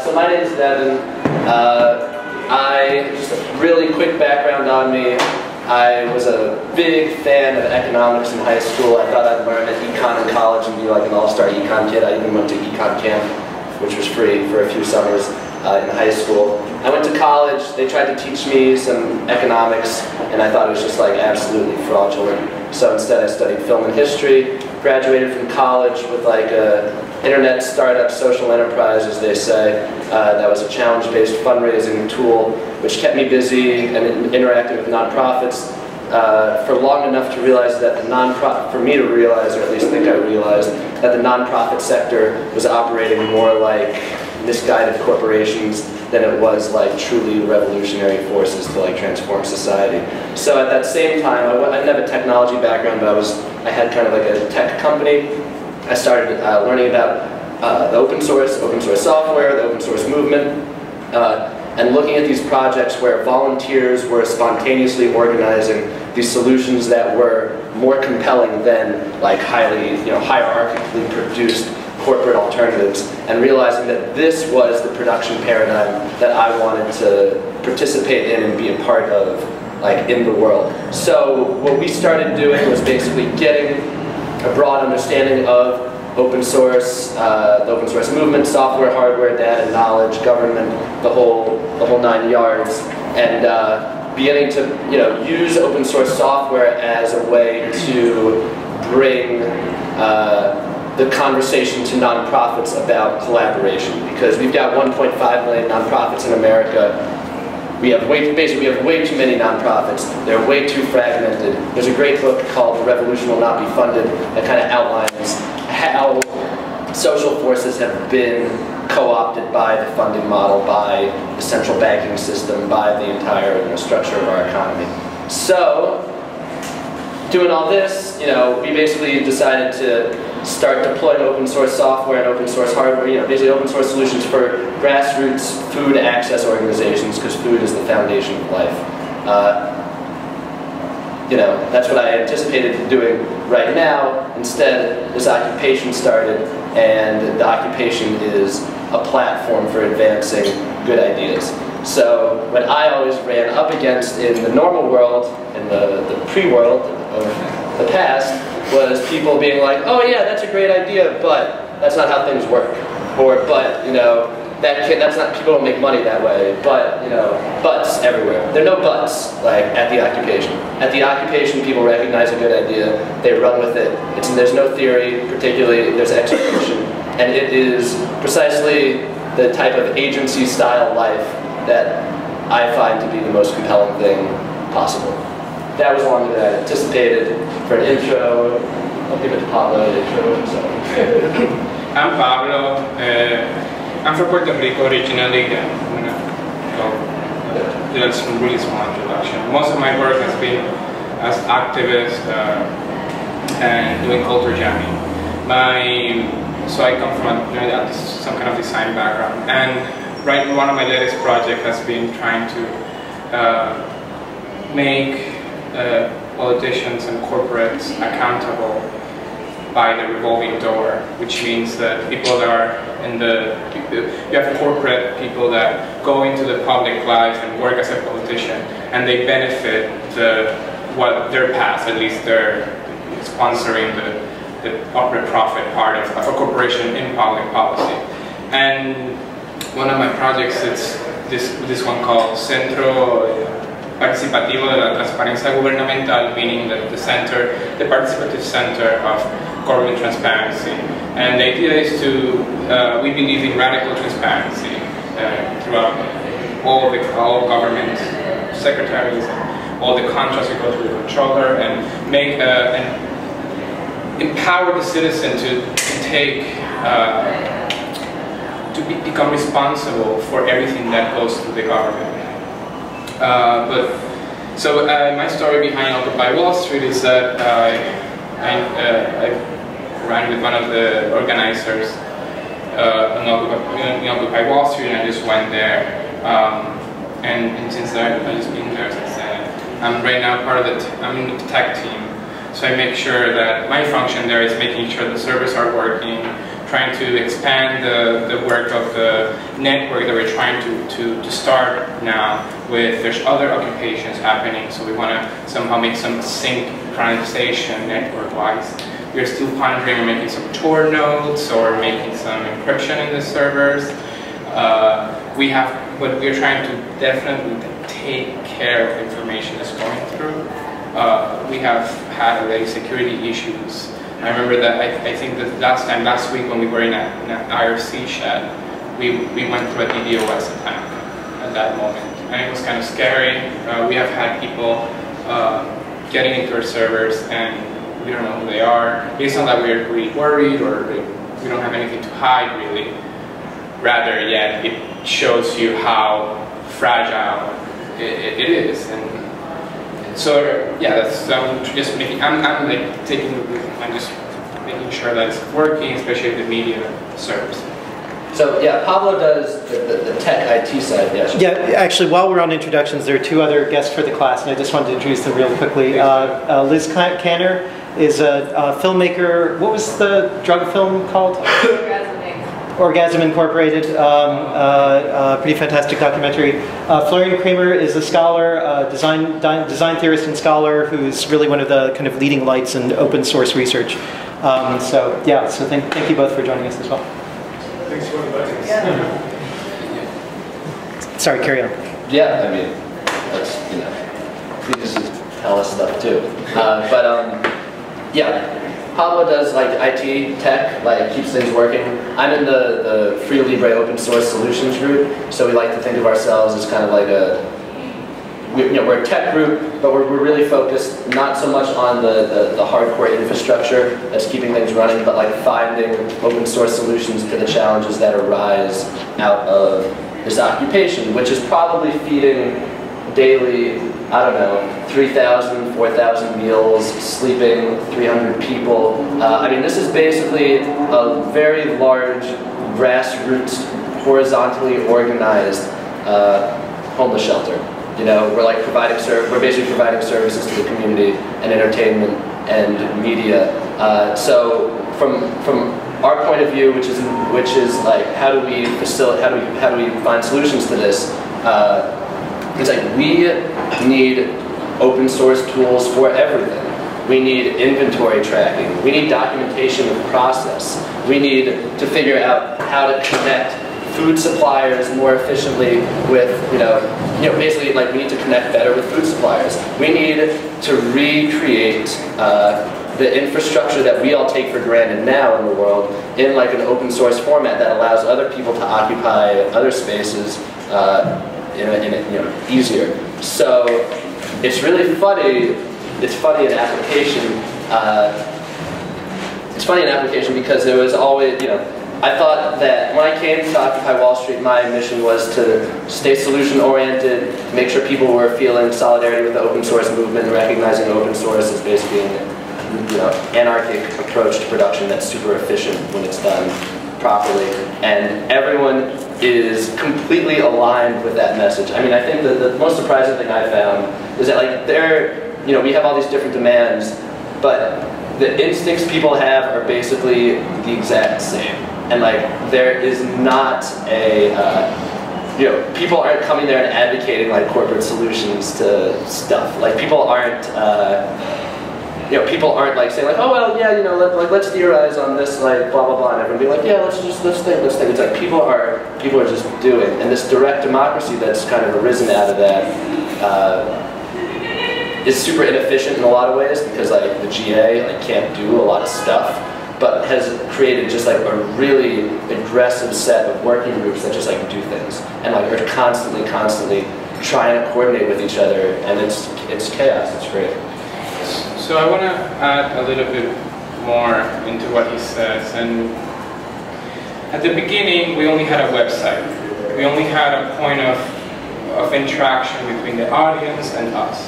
So my name is Devin. Just a really quick background on me. I was a big fan of economics in high school. I thought I'd learn at econ in college and be like an all-star econ kid. I even went to econ camp, which was free for a few summers in high school. I went to college. They tried to teach me some economics, and I thought it was just like absolutely fraudulent. So instead I studied film and history, graduated from college with like a internet startup social enterprise, as they say. That was a challenge-based fundraising tool which kept me busy and interacting with nonprofits for long enough to realize that for me to realize, or at least think I realized, that the nonprofit sector was operating more like misguided corporations than it was like truly revolutionary forces to like transform society. So at that same time, I didn't have a technology background, but I had kind of like a tech company. I started learning about the open source software, the open source movement, and looking at these projects where volunteers were spontaneously organizing these solutions that were more compelling than like highly, hierarchically produced corporate alternatives, and realizing that this was the production paradigm that I wanted to participate in and be a part of, like, in the world. So what we started doing was basically getting a broad understanding of open source, the open source movement, software, hardware, data, knowledge, government, the whole 9 yards, and beginning to use open source software as a way to bring the conversation to nonprofits about collaboration, because we've got 1.5 million nonprofits in America. We have way too many nonprofits. They're way too fragmented. There's a great book called The Revolution Will Not Be Funded that kind of outlines how social forces have been co-opted by the funding model, by the central banking system, by the entire structure of our economy. So, doing all this, we basically decided to start deploying open source software and open source hardware, basically open source solutions for grassroots food access organizations, because food is the foundation of life. That's what I anticipated doing right now. Instead, this occupation started, and the occupation is a platform for advancing good ideas. So what I always ran up against in the normal world, in the pre-world of the past, was people being like, oh yeah, that's a great idea, but that's not how things work. Or, but, that's not, people don't make money that way, but, buts everywhere. There are no buts, like, at the occupation. At the occupation, people recognize a good idea, they run with it. There's no theory, particularly, there's execution, and it is precisely the type of agency-style life that I find to be the most compelling thing possible. That was longer than I anticipated. For an intro, I'll give it to Pablo to intro himself. I'm Pablo. I'm from Puerto Rico originally. That's a really small introduction. Most of my work has been as activist and doing culture jamming. So I come from some kind of design background, and one of my latest projects has been trying to make politicians and corporates accountable by the revolving door, which means that people that are you have corporate people that go into the public life and work as a politician, and they benefit their past, at least they're sponsoring the profit part of a corporation in public policy. And one of my projects is this one called Centro Participativo de la Transparencia Gubernamental, meaning that the participative center of government transparency. And the idea is we believe in radical transparency throughout all government secretaries, all the contracts that go to the controller, and empower the citizen become responsible for everything that goes through the government. My story behind Occupy Wall Street is that I ran with one of the organizers in Occupy Wall Street, and I just went there. And since then, I've just been there since then. I'm right now I'm in the tech team, so I make sure that my function there is making sure the servers are working, trying to expand the work of the network that we're trying to start now with. There's other occupations happening, so we want to somehow make some synchronization network-wise. We're still pondering on making some Tor nodes or making some encryption in the servers. But we're trying to definitely take care of information that's going through. We have had already security issues. I remember that I think that last week when we were in an IRC shed, we went through a DDoS attack at that moment. And it was kind of scary. We have had people getting into our servers and we don't know who they are. It's not that we're really worried or we don't have anything to hide really. Rather, yet it shows you how fragile it is. And so yeah, that's just making. I'm just making sure that it's working, especially if the media serves. So yeah, Pablo does the tech IT side. Yeah. Yeah, actually, while we're on introductions, there are two other guests for the class, and I just wanted to introduce them real quickly. Liz Kanner is a filmmaker. What was the drug film called? Orgasm Incorporated, pretty fantastic documentary. Florian Kramer is a scholar, design theorist and scholar who's really one of the kind of leading lights in open source research. So thank you both for joining us as well. Thanks for inviting us. Yeah. Sorry, carry on. Yeah, I mean, that's, please tell us stuff too. Yeah. Pablo does like IT, tech, like keeps things working. I'm in the Free Libre open source solutions group, so we like to think of ourselves as kind of like we're a tech group, but we're really focused not so much on the hardcore infrastructure that's keeping things running, but like finding open source solutions to the challenges that arise out of this occupation, which is probably feeding daily, I don't know, 3,000, 4,000 meals, sleeping 300 people. I mean, this is basically a very large, grassroots, horizontally organized homeless shelter. You know, we're like we're basically providing services to the community and entertainment and media. So from our point of view, which is like how do we facilitate, how do we find solutions to this? It's like we need open source tools for everything. We need inventory tracking. We need documentation of process. We need to figure out how to connect food suppliers more efficiently with, basically like we need to connect better with food suppliers. We need to recreate the infrastructure that we all take for granted now in the world in like an open source format that allows other people to occupy other spaces easier. So it's really funny. It's funny in application. It's funny in application because there was always, I thought that when I came to Occupy Wall Street, my mission was to stay solution-oriented, make sure people were feeling solidarity with the open source movement and recognizing open source as basically an anarchic approach to production that's super efficient when it's done properly. And everyone is completely aligned with that message. I mean, I think the most surprising thing I found is that we have all these different demands, but the instincts people have are basically the exact same. And like, there is not a, people aren't coming there and advocating like corporate solutions to stuff. Like people aren't like saying like, oh well, yeah, let's theorize on this, like blah blah blah, and everyone be like, yeah, let's think. It's like people are just doing, and this direct democracy that's kind of arisen out of that is super inefficient in a lot of ways because like the GA can't do a lot of stuff, but has created just like a really aggressive set of working groups that just like do things and like are constantly trying to coordinate with each other, and it's chaos. It's great. So I want to add a little bit more into what he says. And at the beginning, we only had a website. We only had a point of interaction between the audience and us.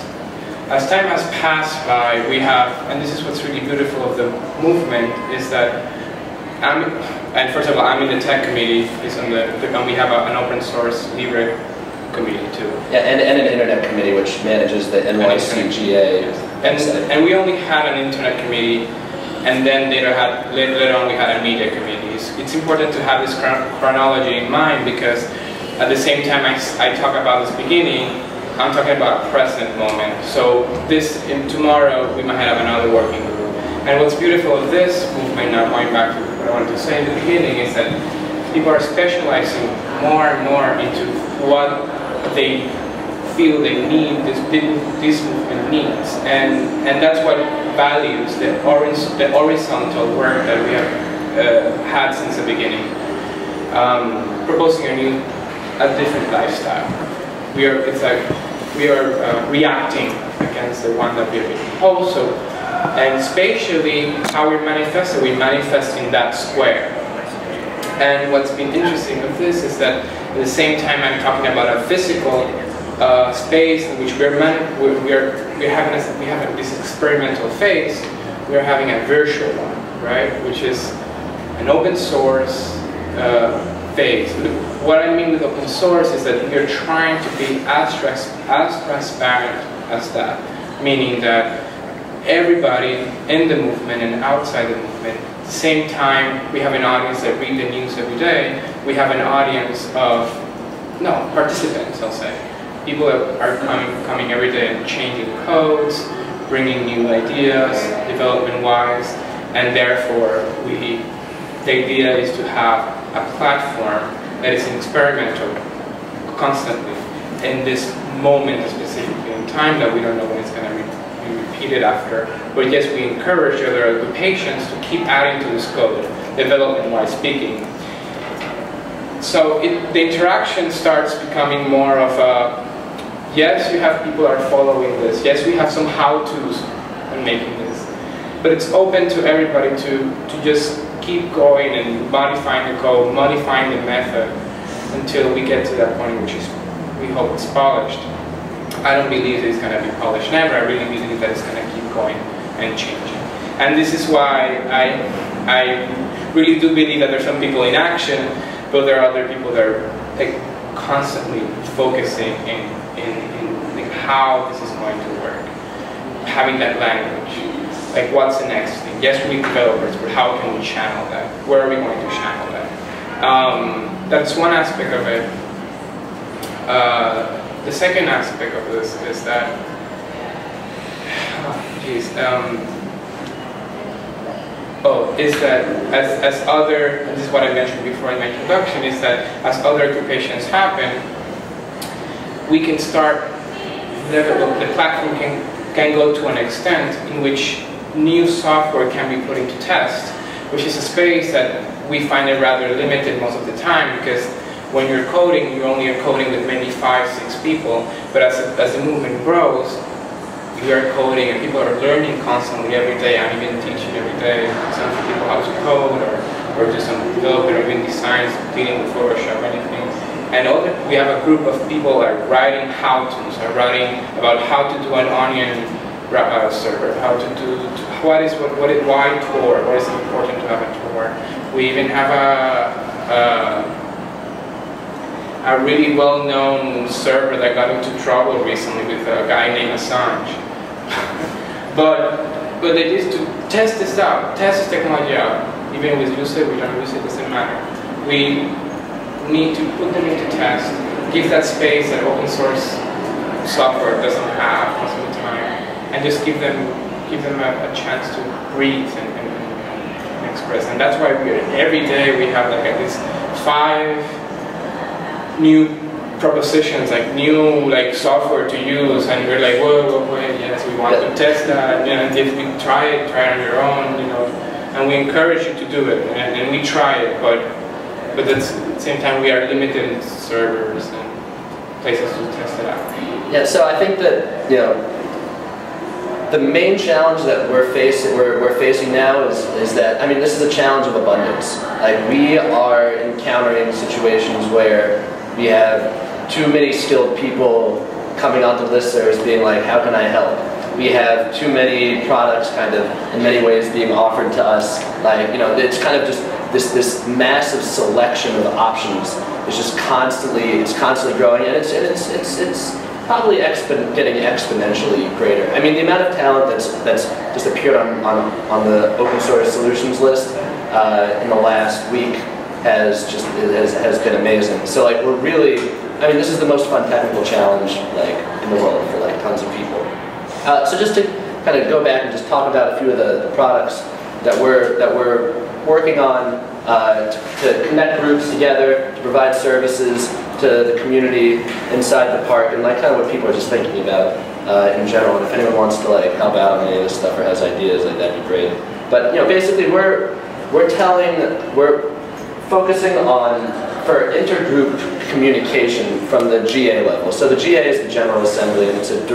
As time has passed by, we have, and this is what's really beautiful of the movement, is that first of all, I'm in the tech committee, and we have an open source Libre committee too. Yeah, and an internet committee which manages the NYCGA. And we only had an internet committee, and then later on we had a media committee. It's important to have this chronology in mind, because at the same time I talk about this beginning, I'm talking about present moment. So tomorrow we might have another working group. And what's beautiful of this movement, now going back to what I wanted to say in the beginning, is that people are specializing more and more into what they feel they need, this movement needs. And that's what values the horizontal work that we have had since the beginning. Proposing a different lifestyle. We are reacting against the one that we have been proposed. So, and spatially, how we manifest in that square. And what's been interesting with this is that at the same time I'm talking about a physical space in which we have this experimental phase. We are having a virtual one, right? Which is an open source phase. What I mean with open source is that we are trying to be as transparent as that, meaning that everybody in the movement and outside the movement, at the same time we have an audience that read the news every day, we have an audience of, participants, I'll say. People that are coming every day and changing codes, bringing new ideas, development-wise, and therefore the idea is to have a platform that is experimental constantly in this moment specifically in time that we don't know when it's going to be repeated after. But yes, we encourage the patients to keep adding to this code, development-wise speaking. So the interaction starts becoming more of a, yes, you have people are following this. Yes, we have some how-tos on making this. But it's open to everybody to just keep going and modifying the code, modifying the method until we get to that point which is, we hope it's polished. I don't believe it's going to be polished never. I really believe that it's going to keep going and changing. And this is why I really do believe that there's some people in action, but there are other people that are constantly focusing in how this is going to work. Having that language. Like, what's the next thing? Yes, we need developers, but how can we channel that? Where are we going to channel that? That's one aspect of it. The second aspect of this is that, is that as other, and this is what I mentioned before in my introduction, is that as other occupations happen, we can start, the platform can go to an extent in which new software can be put into test, which is a space that we find it rather limited most of the time, because when you're coding, you only are coding with maybe 5-6 people, but as the movement grows, we are coding and people are learning constantly every day. I'm even teaching every day some people how to code or do some development or even designs, dealing with Photoshop or anything. And we have a group of people that are writing how-tos, are writing about how to do an onion server, how to do, why Tor, what is important to have a Tor. We even have a really well-known server that got into trouble recently with a guy named Assange. but the idea is to test this out, test this technology out. Even if we use it, we don't use it, doesn't matter. We need to put them into test, give that space that open source software doesn't have most of the time, and just give them a chance to breathe and express. And that's why every day we have like at least 5 new propositions, like new software to use, and we're like, whoa, wait, yes, we want to test that, and if we try it on your own, and we encourage you to do it, and we try it, but at the same time we are limited in servers and places to test it out. Yeah, so I think that the main challenge that we're facing now is that, I mean, this is a challenge of abundance. Like, we are encountering situations where we have too many skilled people coming onto listservs being like, how can I help? We have too many products kind of in many ways being offered to us. Like, it's kind of just this massive selection of options is just constantly growing, and it's probably getting exponentially greater. I mean, the amount of talent that's just appeared on the open source solutions list in the last week has been amazing. So like we're really, I mean, this is the most fun technical challenge like in the world for like tons of people. So just to kind of go back and just talk about a few of the products that we're working on to connect groups together, to provide services to the community inside the park, and like kind of what people are just thinking about in general. And if anyone wants to like help out on any of this stuff or has ideas, like that'd be great. But you know, basically we're focusing on for intergroup communication from the GA level. So the GA is the General Assembly, and it's a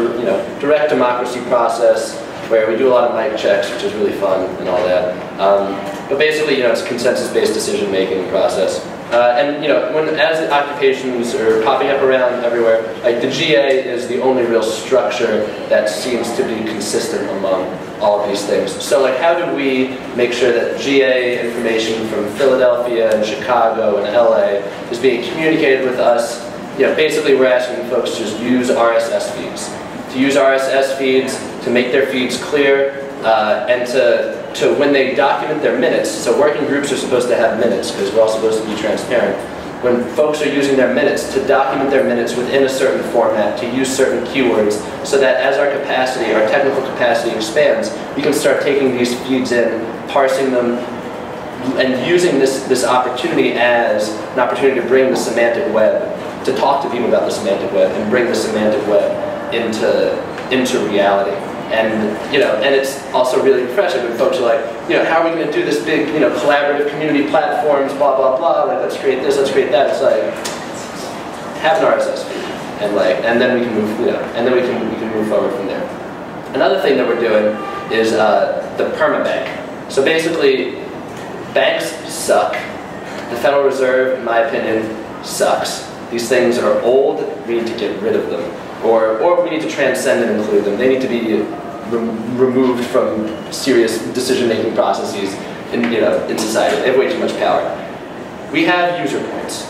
direct democracy process where we do a lot of mic checks, which is really fun and all that. But basically, you know, it's a consensus-based decision-making process. And you know, as the occupations are popping up around everywhere, like the GA is the only real structure that seems to be consistent among all of these things. So like, how do we make sure that GA information from Philadelphia and Chicago and LA is being communicated with us? You know, basically we're asking folks to just use RSS feeds. To use RSS feeds to make their feeds clear and to when they document their minutes, so working groups are supposed to have minutes because we're all supposed to be transparent. When folks are using their minutes, to document their minutes within a certain format, to use certain keywords, so that as our capacity, our technical capacity expands, we can start taking these feeds in, parsing them, and using this opportunity as an opportunity to bring the semantic web, to talk to people about the semantic web and bring the semantic web into reality. And you know, and it's also really refreshing when folks are like, you know, how are we going to do this big, you know, collaborative community platforms, blah blah blah. Like, let's create this, let's create that. It's like, have an RSS feed, and then we can move, you know, and then we can move forward from there. Another thing that we're doing is the permabank. So basically, banks suck. The Federal Reserve, in my opinion, sucks. These things are old. We need to get rid of them. Or we need to transcend and include them. They need to be removed from serious decision-making processes in society. They have way too much power. We have user points.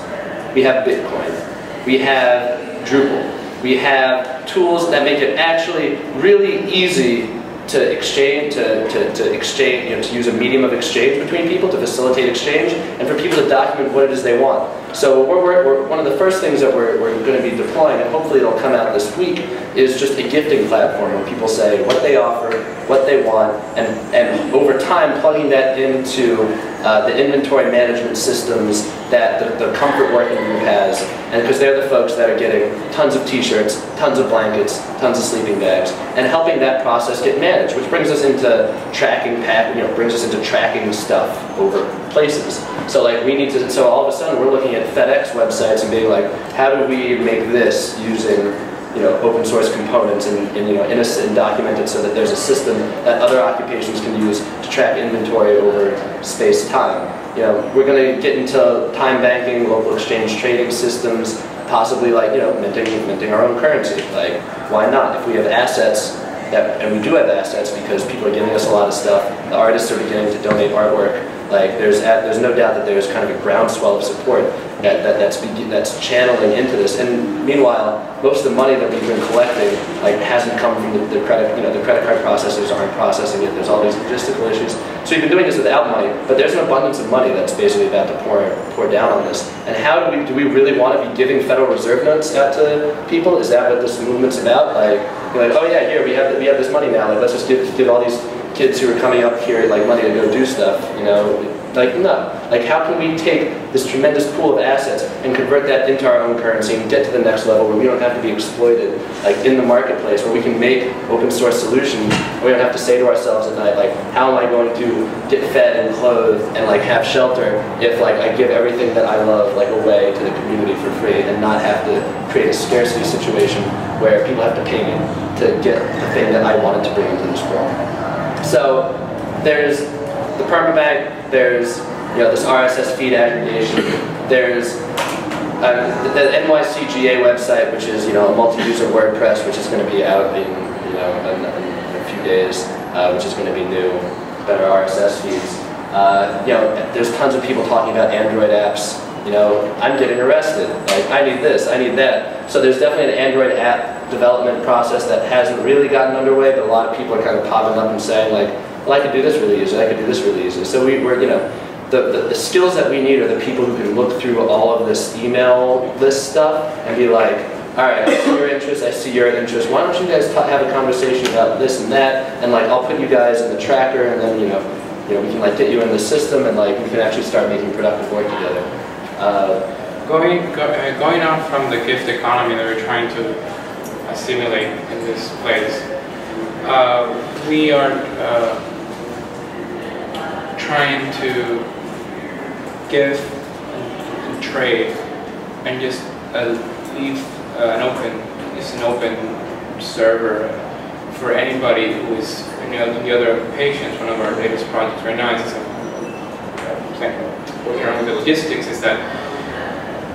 We have Bitcoin. We have Drupal. We have tools that make it actually really easy to exchange, to exchange, to use a medium of exchange between people, to facilitate exchange, and for people to document what it is they want. So one of the first things that we're going to be deploying, and hopefully it'll come out this week, is just a gifting platform where people say what they offer, what they want, and over time plugging that into the inventory management systems that the Comfort Working Group has, and because they're the folks that are getting tons of t-shirts, tons of blankets, tons of sleeping bags, and helping that process get managed, which brings us into tracking tracking stuff over places. So like so all of a sudden we're looking at FedEx websites and being like, how do we make this using open source components and document it so that there's a system that other occupations can use to track inventory over space-time. We're going to get into time banking, local exchange trading systems, possibly like minting our own currency. Like, why not? If we have assets and we do have assets because people are giving us a lot of stuff, the artists are beginning to donate artwork. Like, there's no doubt that there's kind of a groundswell of support that's channeling into this. And meanwhile, most of the money that we've been collecting hasn't come from the credit. The credit card processors aren't processing it. There's all these logistical issues. So we've been doing this without money, but there's an abundance of money that's basically about to pour down on this. And how do we really want to be giving Federal Reserve notes out to people? Is that what this movement's about? You're like, oh yeah, here we have this money now. Like, let's just give all these kids who are coming up here money to go do stuff. No. How can we take this tremendous pool of assets and convert that into our own currency and get to the next level where we don't have to be exploited in the marketplace, where we can make open source solutions, where we don't have to say to ourselves at night, how am I going to get fed and clothed and have shelter if I give everything that I love away to the community for free and not have to create a scarcity situation where people have to pay me to get the thing that I wanted to bring into this world. So there's the permabank, there's this RSS feed aggregation, there's the NYCGA website, which is a multi-user WordPress, which is going to be out in a few days, which is going to be new, better RSS feeds. There's tons of people talking about Android apps. I'm getting arrested. I need this, I need that. So there's definitely an Android app development process that hasn't really gotten underway, but a lot of people are kind of popping up and saying well, I could do this really easy, I could do this really easy. So we're the skills that we need are the people who can look through all of this email list stuff and be like, all right, I see your interest, I see your interest. Why don't you guys have a conversation about this and that? And like, I'll put you guys in the tracker, and then we can like get you in the system, and like we can actually start making productive work together. Going out from the gift economy that we're trying to assimilate in this place, we are trying to give and trade and just leave an open server for anybody who is in the other occupations. One of our latest projects right now is working around the logistics, is that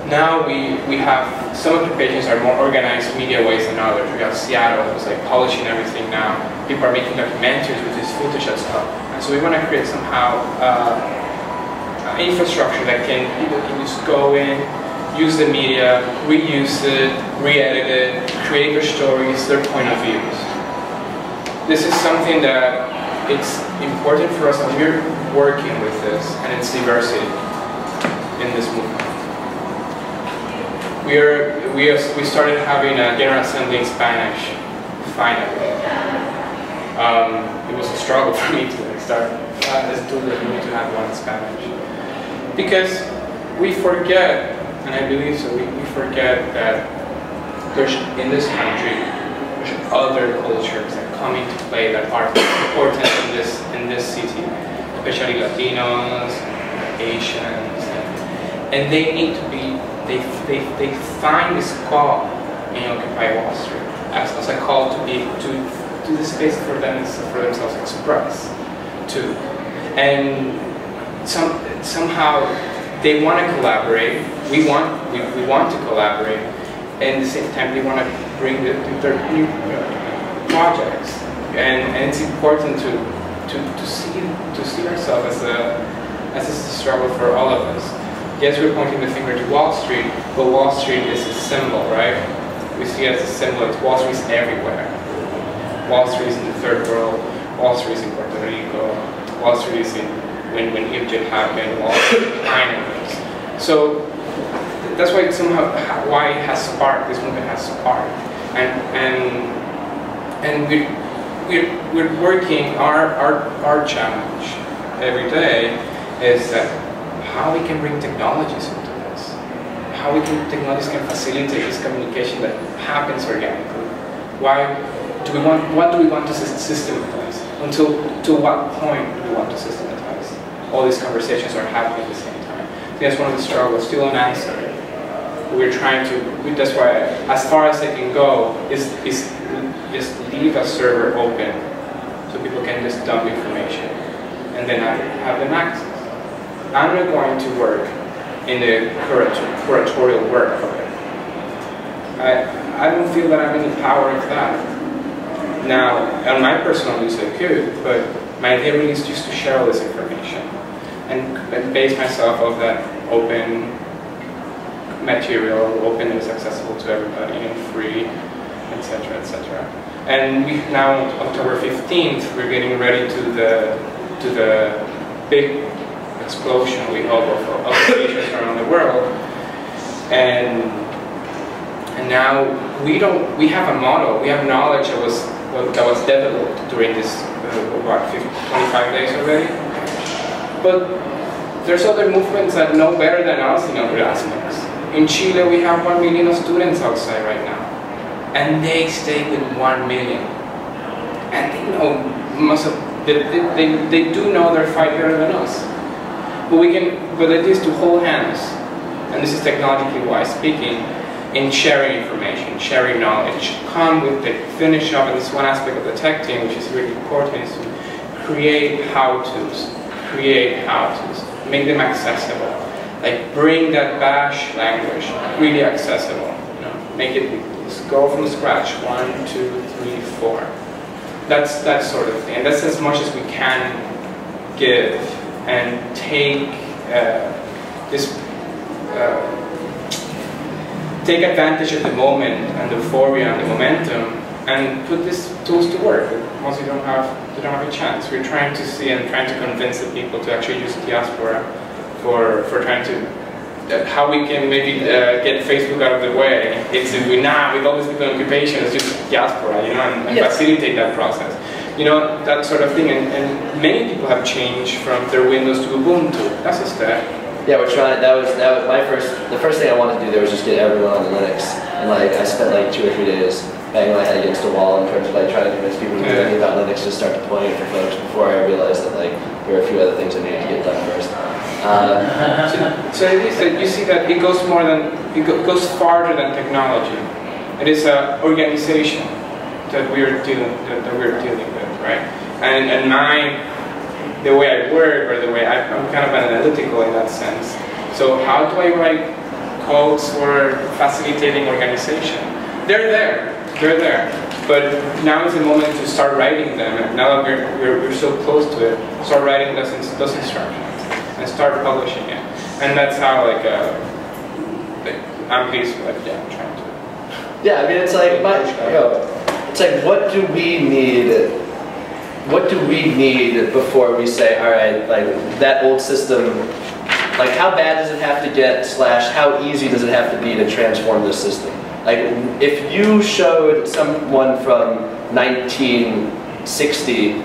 now we have some occupations are more organized media ways than others. We have Seattle, who's like polishing everything now. People are making documentaries with this footage and stuff. And so we want to create somehow infrastructure that people can just go in, use the media, reuse it, re-edit it, create their stories, their point of views. This is something that it's important for us, and we're working with this, and it's diversity in this movement. We started having a General Assembly in Spanish, finally. It was a struggle for me to start. Let's do this, we need to have one in Spanish. Because we forget, and I believe so, we forget that there's, in this country, there's other cultures that come into play that are important in this city, especially Latinos, Asians, and they need to be, they find this call in Occupy Wall Street as a call to the space for themselves to express too. And somehow they want to collaborate. We want to collaborate, and at the same time they want to bring their new projects. And it's important to see ourselves as a struggle for all of us. Yes, we're pointing the finger to Wall Street, but Wall Street is a symbol, right? We see it as a symbol. Wall Street is everywhere. Wall Street is in the third world. Wall Street is in Puerto Rico. Wall Street is in when Egypt happened. Wall Street is behind. So that's why why it has sparked. This movement has sparked, and we're working. Our challenge every day is that how we can bring technologies into this, technologies can facilitate this communication that happens organically. What do we want to systematize? To what point do we want to systematize? All these conversations are happening at the same time. I think that's one of the struggles, still unanswered. We're trying to, that's why, as far as it can go, is just leave a server open so people can just dump information and then have them access. I'm not going to work in the curatorial work of it. I don't feel that I'm in the power of that. Now, on my personal use I could, but my idea really is just to share all this information and base myself off that open material, open and accessible to everybody and free, etc., etc. And we now, October 15th, we're getting ready to the big explosion, we hope, of applications around the world, and now we have a model, we have knowledge that was developed during this 25 days already. But there's other movements that know better than us in other aspects. In Chile, we have 1 million students outside right now, and they stay with 1 million, and they know they do know their fight better than us. But it is to hold hands, and this is technologically wise speaking, in sharing information, sharing knowledge. Finish up, and this is one aspect of the tech team which is really important, is to create how-tos, make them accessible. Like bring that bash language really accessible. Make it, just go from scratch, 1, 2, 3, 4. That's that sort of thing, and that's as much as we can give. And take take advantage of the moment and the euphoria and the momentum, and put these tools to work. Once they don't have a chance, we're trying to see and trying to convince the people to actually use diaspora for trying to how we can maybe get Facebook out of the way. It's if we now with all these people in occupation, it's just diaspora, you know, and yes. facilitate that process. You know, that sort of thing, and many people have changed from their Windows to Ubuntu. That's a step. Yeah, we're trying. That was the first thing I wanted to do there was just get everyone on Linux, and like I spent like 2 or 3 days banging my head against the wall in terms of like trying to convince people to do anything about Linux to start deploying it for folks before I realized that like there were a few other things I needed to get done first. So it is that you see that it goes more than goes farther than technology. It is an organization that we're dealing with, right? And the way I work, or the way I'm kind of analytical in that sense. So how do I write codes for facilitating organization? They're there. But now is the moment to start writing them. And now that we're so close to it, start writing those instructions and start publishing it. And that's how I'm pleased with I'm trying to. Yeah, I mean it's like it's like what do we need? What do we need before we say, all right, like that old system, like how bad does it have to get / how easy does it have to be to transform this system? Like if you showed someone from 1960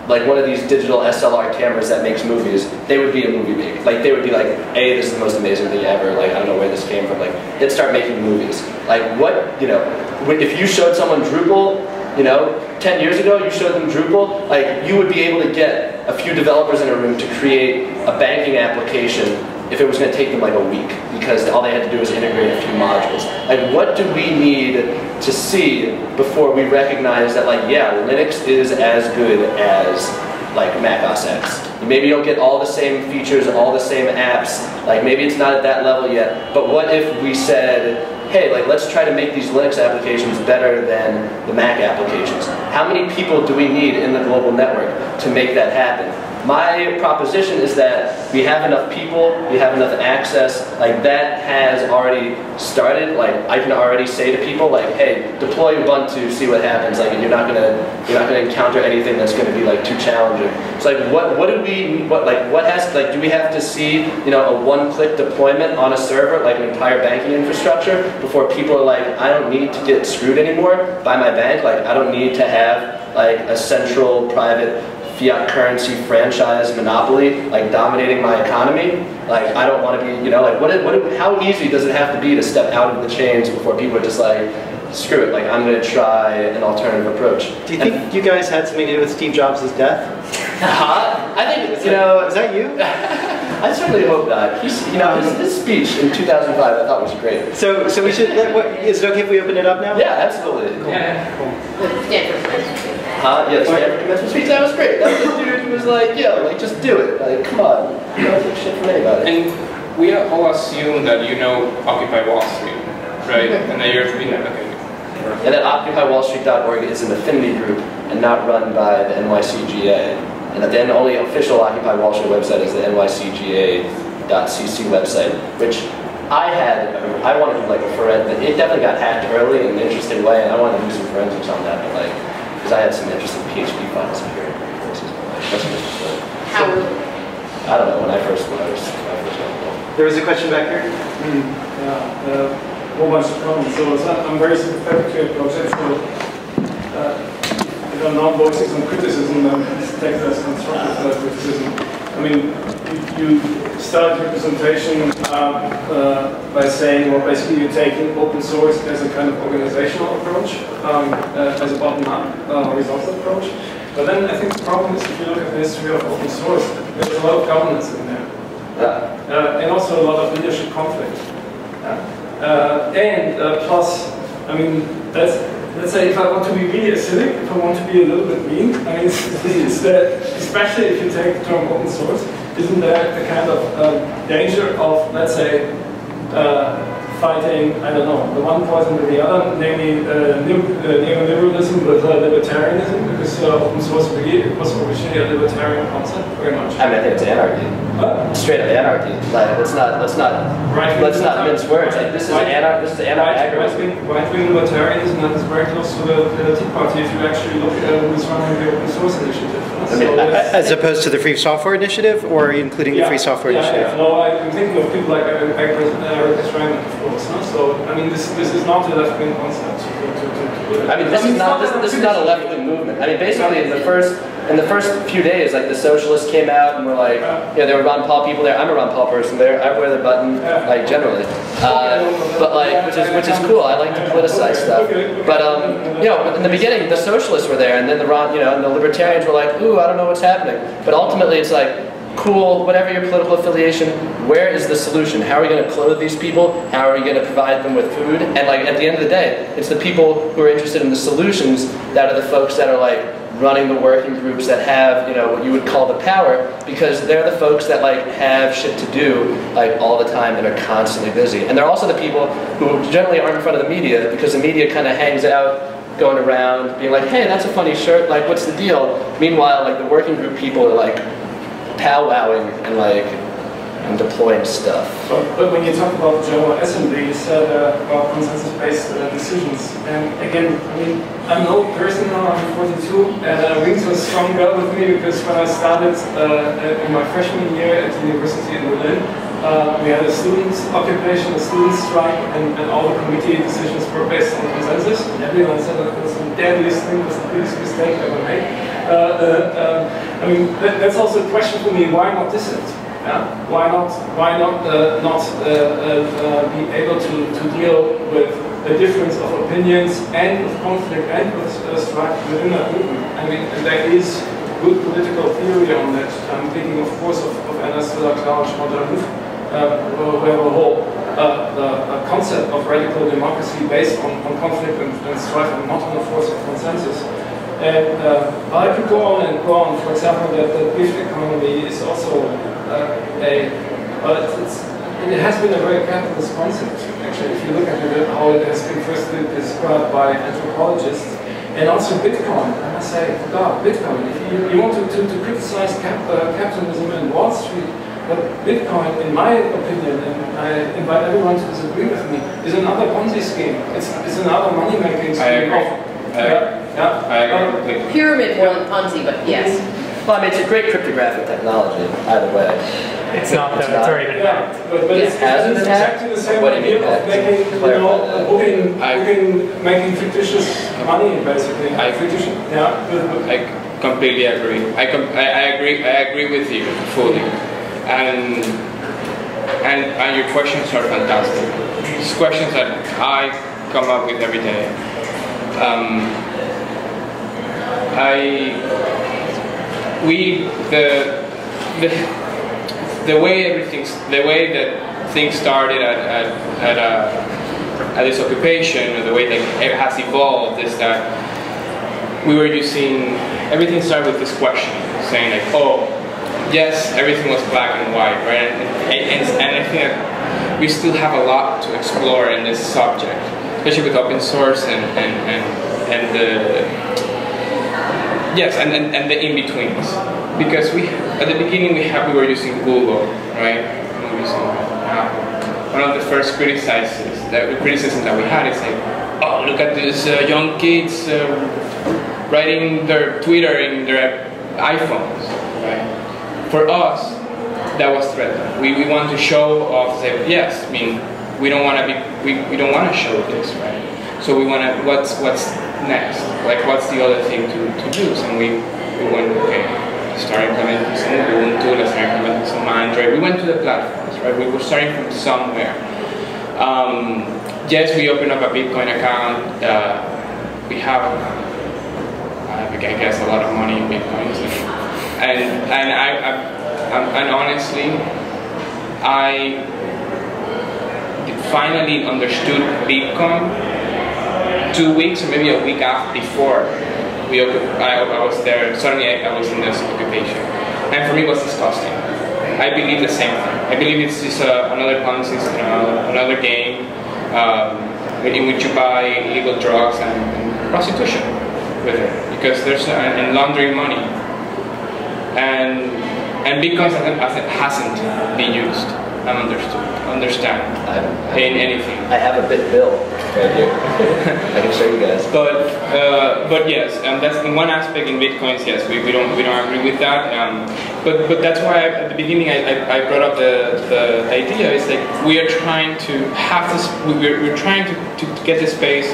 like one of these digital SLR cameras that makes movies, they would be a movie maker. Like they would be like, hey, this is the most amazing thing ever. Like I don't know where this came from. Like they'd start making movies. Like what, you know, if you showed someone Drupal, you know, 10 years ago you showed them Drupal, like you would be able to get a few developers in a room to create a banking application if it was going to take them like a week, because all they had to do was integrate a few modules. Like what do we need to see before we recognize that like, yeah, Linux is as good as like Mac OS X. Maybe you don't get all the same features, all the same apps, like maybe it's not at that level yet, but what if we said, hey, like let's try to make these Linux applications better than the Mac applications. How many people do we need in the global network to make that happen? My proposition is that we have enough people, we have enough access, like that has already started. Like I can already say to people like, hey, deploy Ubuntu, see what happens. Like you're not gonna encounter anything that's gonna be like too challenging. So like what do we do we have to see, you know, a one-click deployment on a server, like an entire banking infrastructure, before people are like, I don't need to get screwed anymore by my bank, like I don't need to have like a central private fiat currency franchise monopoly like dominating my economy. Like I don't want to be, you know, like how easy does it have to be to step out of the chains before people are just like, screw it, like I'm going to try an alternative approach. Do you think you guys had something to do with Steve Jobs' death? I think, you know, is that you? I certainly hope not. He's, you know, his speech in 2005 I thought was great. So we should, is it okay if we open it up now? Yeah, absolutely. Cool. Yeah. Cool. Yes, Stanford commencement speech, that was great. That was the dude who was like, yo, like just do it. Like, come on. You don't take shit from anybody. And we all assume that you know Occupy Wall Street, right? And that you're, you know, okay. And that OccupyWallStreet.org is an affinity group and not run by the NYCGA. And that the only official Occupy Wall Street website is the nycga.cc website, which I wanted to do like a forensic. It definitely got hacked early in an interesting way, and I wanted to do some forensics on that, but like, because I had some interesting PHP files in here. How? I don't know, when I first got it. There was a question back here? Yeah, a whole bunch of comments. So I'm very sympathetic to your project. So if I'm now voicing some criticism, then take that as constructive criticism. I mean, you started your presentation by saying, well, basically you're taking open source as a kind of organizational approach, as a bottom-up horizontal approach. But then I think the problem is, if you look at the history of open source, there's a lot of governance in there. And also a lot of leadership conflict. Plus, I mean, let's say if I want to be really acidic, if I want to be a little bit mean, I mean, it's that, especially if you take the term open source, isn't there a kind of danger of, let's say, fighting, I don't know, the one poison with the other, namely neoliberalism with libertarianism, because open source was originally a libertarian concept, very much. I mean, I think it's anarchy. Straight up anarchy. Like, let's not mince words. Like, this is anarcho-agorism. Right-wing libertarianism, that is very close to the Tea Party if you actually look at who's running the open source initiative. I mean, as opposed to the Free Software Initiative, or including the Free Software Initiative? Yeah. No, I'm thinking of people like Eric Schreiber, of course. No? So, I mean, this is not a left-wing concept. I mean, this is not a left-wing movement. I mean, basically, in the first few days, like the socialists came out and were like, yeah, there were Ron Paul people there. I'm a Ron Paul person there. I wear the button, like generally, but like, which is cool. I like to politicize stuff. But you know, in the beginning, the socialists were there, and then and the libertarians were like, ooh, I don't know what's happening. But ultimately, it's like, cool, whatever your political affiliation, where is the solution? How are we going to clothe these people? How are we going to provide them with food? And like at the end of the day, it's the people who are interested in the solutions that are the folks that are like running the working groups that have, you know, what you would call the power, because they're the folks that like have shit to do like all the time and are constantly busy. And they're also the people who generally aren't in front of the media, because the media kind of hangs out going around being like, hey, that's a funny shirt, like what's the deal? Meanwhile, like the working group people are like powwowing and like deploying stuff. But when you talk about the General Assembly, you said about consensus-based decisions. And again, I mean, I'm an old person now, I'm 42, and rings a strong bell with me because when I started in my freshman year at the university in Berlin, we had a students' occupation, a students' strike, and all the committee decisions were based on consensus. And everyone said that it was the deadliest thing, it was the biggest mistake ever made. I mean, that's also a question for me, why not this it? Yeah? Why not be able to deal with a difference of opinions and of conflict and of strife within that movement? I mean, there is good political theory on that. I'm thinking, of course, of Ernest de la Clau and who have a whole concept of radical democracy based on conflict and strife and not on the force of consensus. And I could go on and go on. For example, that the gift economy is also it has been a very capitalist concept, actually. If you look at it, how it has been first described by anthropologists, and also Bitcoin. I must say, God, Bitcoin. If you want to criticize capitalism in Wall Street, but Bitcoin, in my opinion, and I invite everyone to disagree with me, is another Ponzi scheme. It's another money-making scheme. I agree. Pyramid Ponzi, but yes. Well, I mean, it's a great cryptographic technology, either way. It's not, though. It's already been hacked. But it's exactly the same idea of making fictitious money, basically. I completely agree. I agree with you fully. And your questions are fantastic. These questions that I come up with every day. The way that things started at this occupation, or the way that it has evolved, is that we were using, everything started with this question, saying like, oh, yes, everything was black and white, right? And I think that we still have a lot to explore in this subject, especially with open source and the in-betweens. Because at the beginning we were using Google, right? We were using Apple. One of the first criticisms that we had is like, oh, look at these young kids writing their Twitter in their iPhones, right? For us, that was threatening. We want to show off, say, yes, I mean, we don't want to show this, right? So we want to, what's next? Like, what's the other thing to use? And we went, okay, start implementing some Ubuntu, let's start implementing some Android. We went to the platforms, right? We were starting from somewhere. Yes, we opened up a Bitcoin account. We have, I guess, a lot of money in Bitcoins. And honestly, I finally understood Bitcoin 2 weeks or maybe a week before I was there. Suddenly I was in this occupation, and for me it was disgusting. I believe the same thing. I believe it's just another Ponzi, another game. in which you buy illegal drugs and prostitution with it, because there's and laundering money, and Bitcoin hasn't been used and understand in anything. I have a bit bill right here. I can show you guys. But yes, that's in one aspect in Bitcoins. Yes, we don't agree with that. But that's why at the beginning I brought up the idea is like we are trying to have this. We're trying to get this space,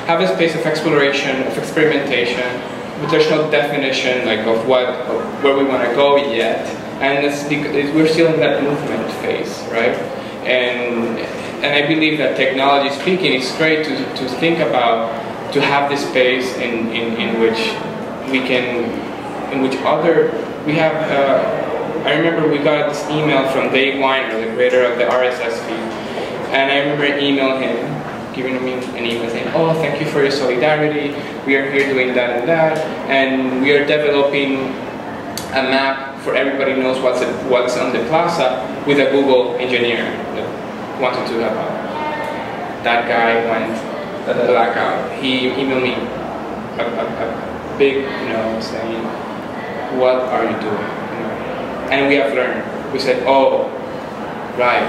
have a space of exploration, of experimentation. But there's no definition like of where we want to go yet. And it's because we're still in that movement phase, right? And I believe that technology speaking, it's great to think about, to have this space in which we can, we have, I remember we got this email from Dave Weiner, the creator of the RSS feed, and I remember emailing him, giving me an email saying, oh, thank you for your solidarity, we are here doing that and that, and we are developing a map for everybody knows what's on the plaza with a Google engineer that wanted to help out. That guy went blackout. He emailed me a big note saying, what are you doing? And we have learned. We said, oh, right.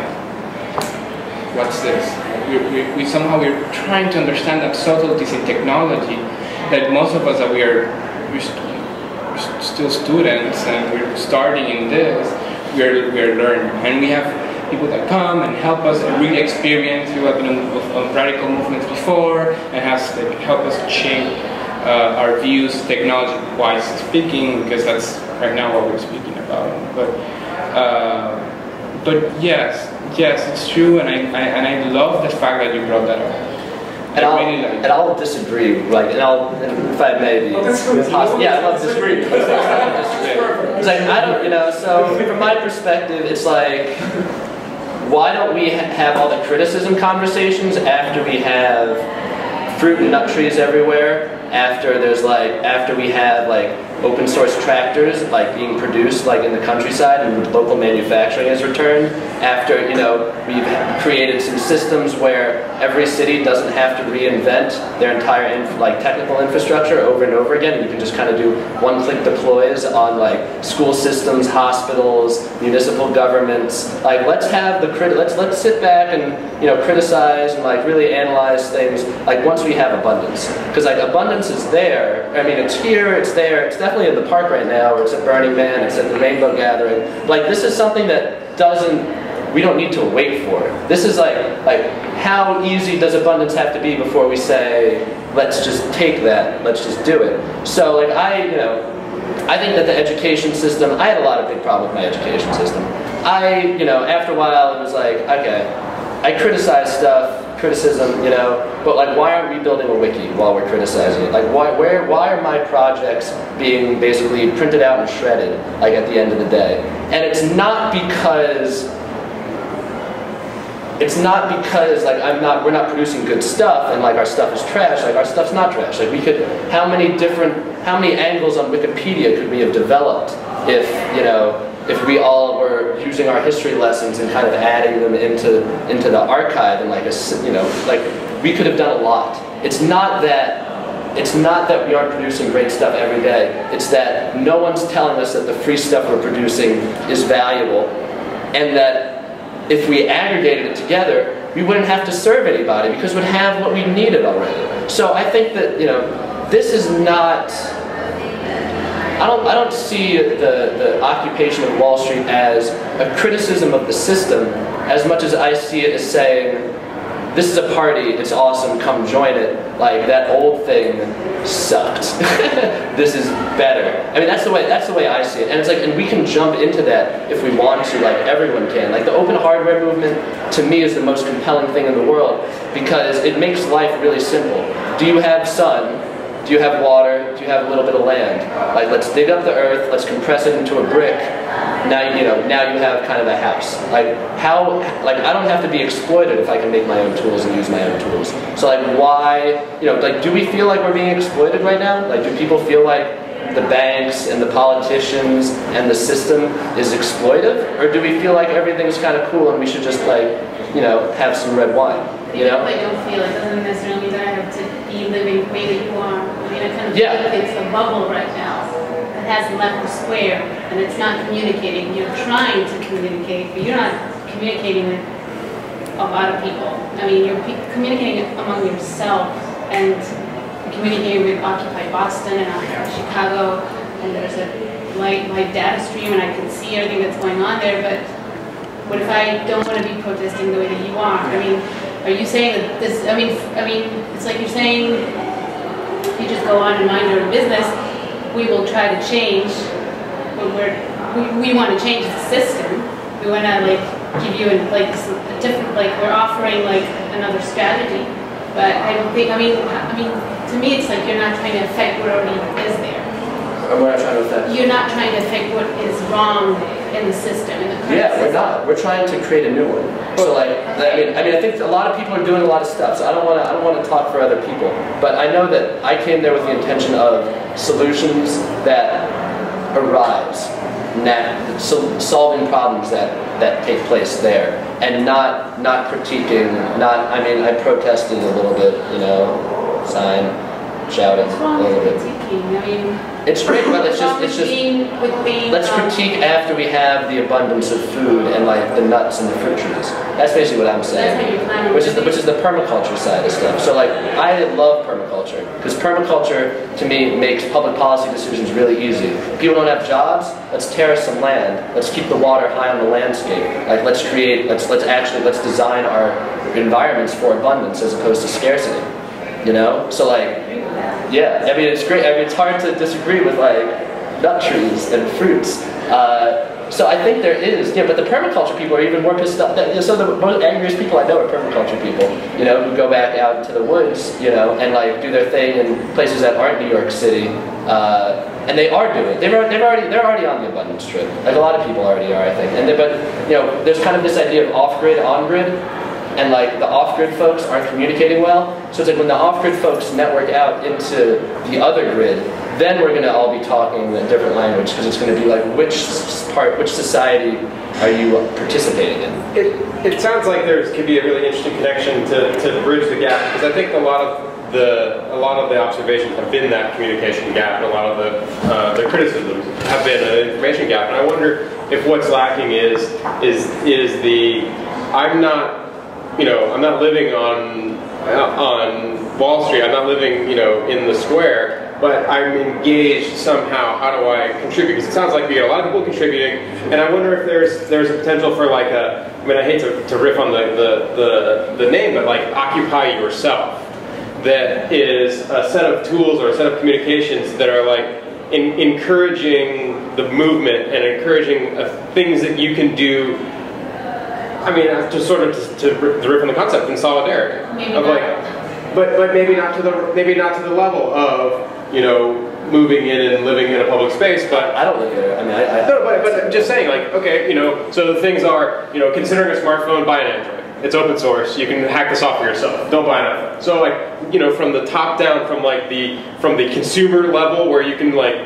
What's this? We're trying to understand that subtleties in technology that most of us that we're still students and we're starting in this, we're learning. And we have people that come and help us and really experience who have been on radical movements before and has to help us shape our views technology-wise speaking, because that's right now what we're speaking about. But yes, it's true, and I love the fact that you brought that up. And I'll disagree, and if I may be possible, yeah, I love disagree. It's like, I don't, so from my perspective, it's like, why don't we have all the criticism conversations after we have fruit and nut trees everywhere, after we have open source tractors being produced in the countryside and local manufacturing is returned, after we've created some systems where every city doesn't have to reinvent their entire technical infrastructure over and over again, and you can just kind of do one-click deploys on school systems, hospitals, municipal governments. Let's have let's sit back and criticize and really analyze things once we have abundance, because abundance is there. I mean, it's here, it's there, it's definitely in the park right now, or it's at Burning Man, it's at the Rainbow Gathering. This is something that we don't need to wait for. This is how easy does abundance have to be before we say, let's just take that, let's just do it. So I think that the education system, I had a lot of big problems with my education system. After a while it was okay, I criticize criticism, but why aren't we building a wiki while we're criticizing it? Why are my projects being basically printed out and shredded at the end of the day? And it's not because we're not producing good stuff and our stuff is trash. Our stuff's not trash. We could, how many angles on Wikipedia could we have developed if we all were using our history lessons and kind of adding them into the archive and we could have done a lot. It's not that we aren't producing great stuff every day. It's that no one's telling us that the free stuff we're producing is valuable, and that if we aggregated it together, we wouldn't have to serve anybody because we'd have what we needed already. So I think that this is not. I don't see the occupation of Wall Street as a criticism of the system as much as I see it as saying, this is a party, it's awesome, come join it. That old thing sucked. This is better. I mean, that's the way I see it. And it's and we can jump into that if we want to, everyone can. The open hardware movement, to me, is the most compelling thing in the world because it makes life really simple. Do you have sun? Do you have water? Do you have a little bit of land? Let's dig up the earth, let's compress it into a brick. Now you have kind of a house. I don't have to be exploited if I can make my own tools and use my own tools. So why, do we feel like we're being exploited right now? Do people feel like the banks and the politicians and the system is exploitive? Or do we feel like everything's kind of cool and we should just have some red wine? You know? Even if I don't feel it, doesn't necessarily mean that I have to be living the way that you are. I mean, I kind of Yeah. feel like it's a bubble right now that hasn't left the square, and it's not communicating. You're trying to communicate, but you're not communicating with a lot of people. I mean, you're communicating among yourself, and you're communicating with Occupy Boston and Occupy Chicago, and there's a live data stream, and I can see everything that's going on there, but what if I don't want to be protesting the way that you are? I mean, are you saying that this, I mean, it's like you're saying, you just go on and mind your own business, we will try to change, but we want to change the system. We want to, like, give you, a different, like, we're offering, like, another strategy. But I don't think, I mean, to me, it's like you're not trying to affect what already is there. We're not trying to affect. You're not trying to affect what is wrong in the system, in the current Yeah, we're system. not. We're trying to create a new one. So like, I mean, I think a lot of people are doing a lot of stuff. So I don't want to talk for other people. But I know that I came there with the intention of solutions that arise, solving problems that take place there, and not critiquing. I mean, I protested a little bit, you know, sign, shouting What's wrong a with little bit. critiquing? I mean, It's great, but let's just let's critique after we have the abundance of food and like the nuts and the fruit trees. That's basically what I'm saying. That's how you plan on which is living. the permaculture side of stuff. So like I love permaculture because permaculture to me makes public policy decisions really easy. People don't have jobs. Let's terrace some land. Let's keep the water high on the landscape. Like let's design our environments for abundance as opposed to scarcity. You know? So like. Yeah, I mean it's great. I mean it's hard to disagree with like nut trees and fruits. So I think there is, yeah. But the permaculture people are even more pissed off. So the most angriest people I know are permaculture people. You know, who go back out into the woods, you know, and like do their thing in places that aren't New York City. And they are doing it. They're already on the abundance trip. Like a lot of people already are, I think. But you know, there's kind of this idea of off-grid, on-grid. And like the off-grid folks aren't communicating well, so it's like when the off-grid folks network out into the other grid, then we're going to all be talking a different language because it's going to be like which society are you participating in? It sounds like there could be a really interesting connection to bridge the gap because I think a lot of the observations have been that communication gap, and a lot of the criticisms have been an information gap. And I wonder if what's lacking is the I'm not living on Wall Street. I'm not living, you know, in the square, but I'm engaged somehow. How do I contribute? Because it sounds like we get a lot of people contributing, and I wonder if there's a potential for like a. I mean, I hate to riff on the name, but like Occupy Yourself. That is a set of tools or a set of communications that are like encouraging the movement and encouraging things that you can do. I mean, just sort of to riff on the concept in solidarity of like, but maybe not to the level of, you know, moving in and living in a public space. But I don't live there. I mean, no, but I'm just saying, like, okay, you know, so the things are, you know, considering a smartphone, buy an Android. It's open source. You can hack the software yourself. Don't buy an iPhone. So like, you know, from the top down, from the consumer level, where you can like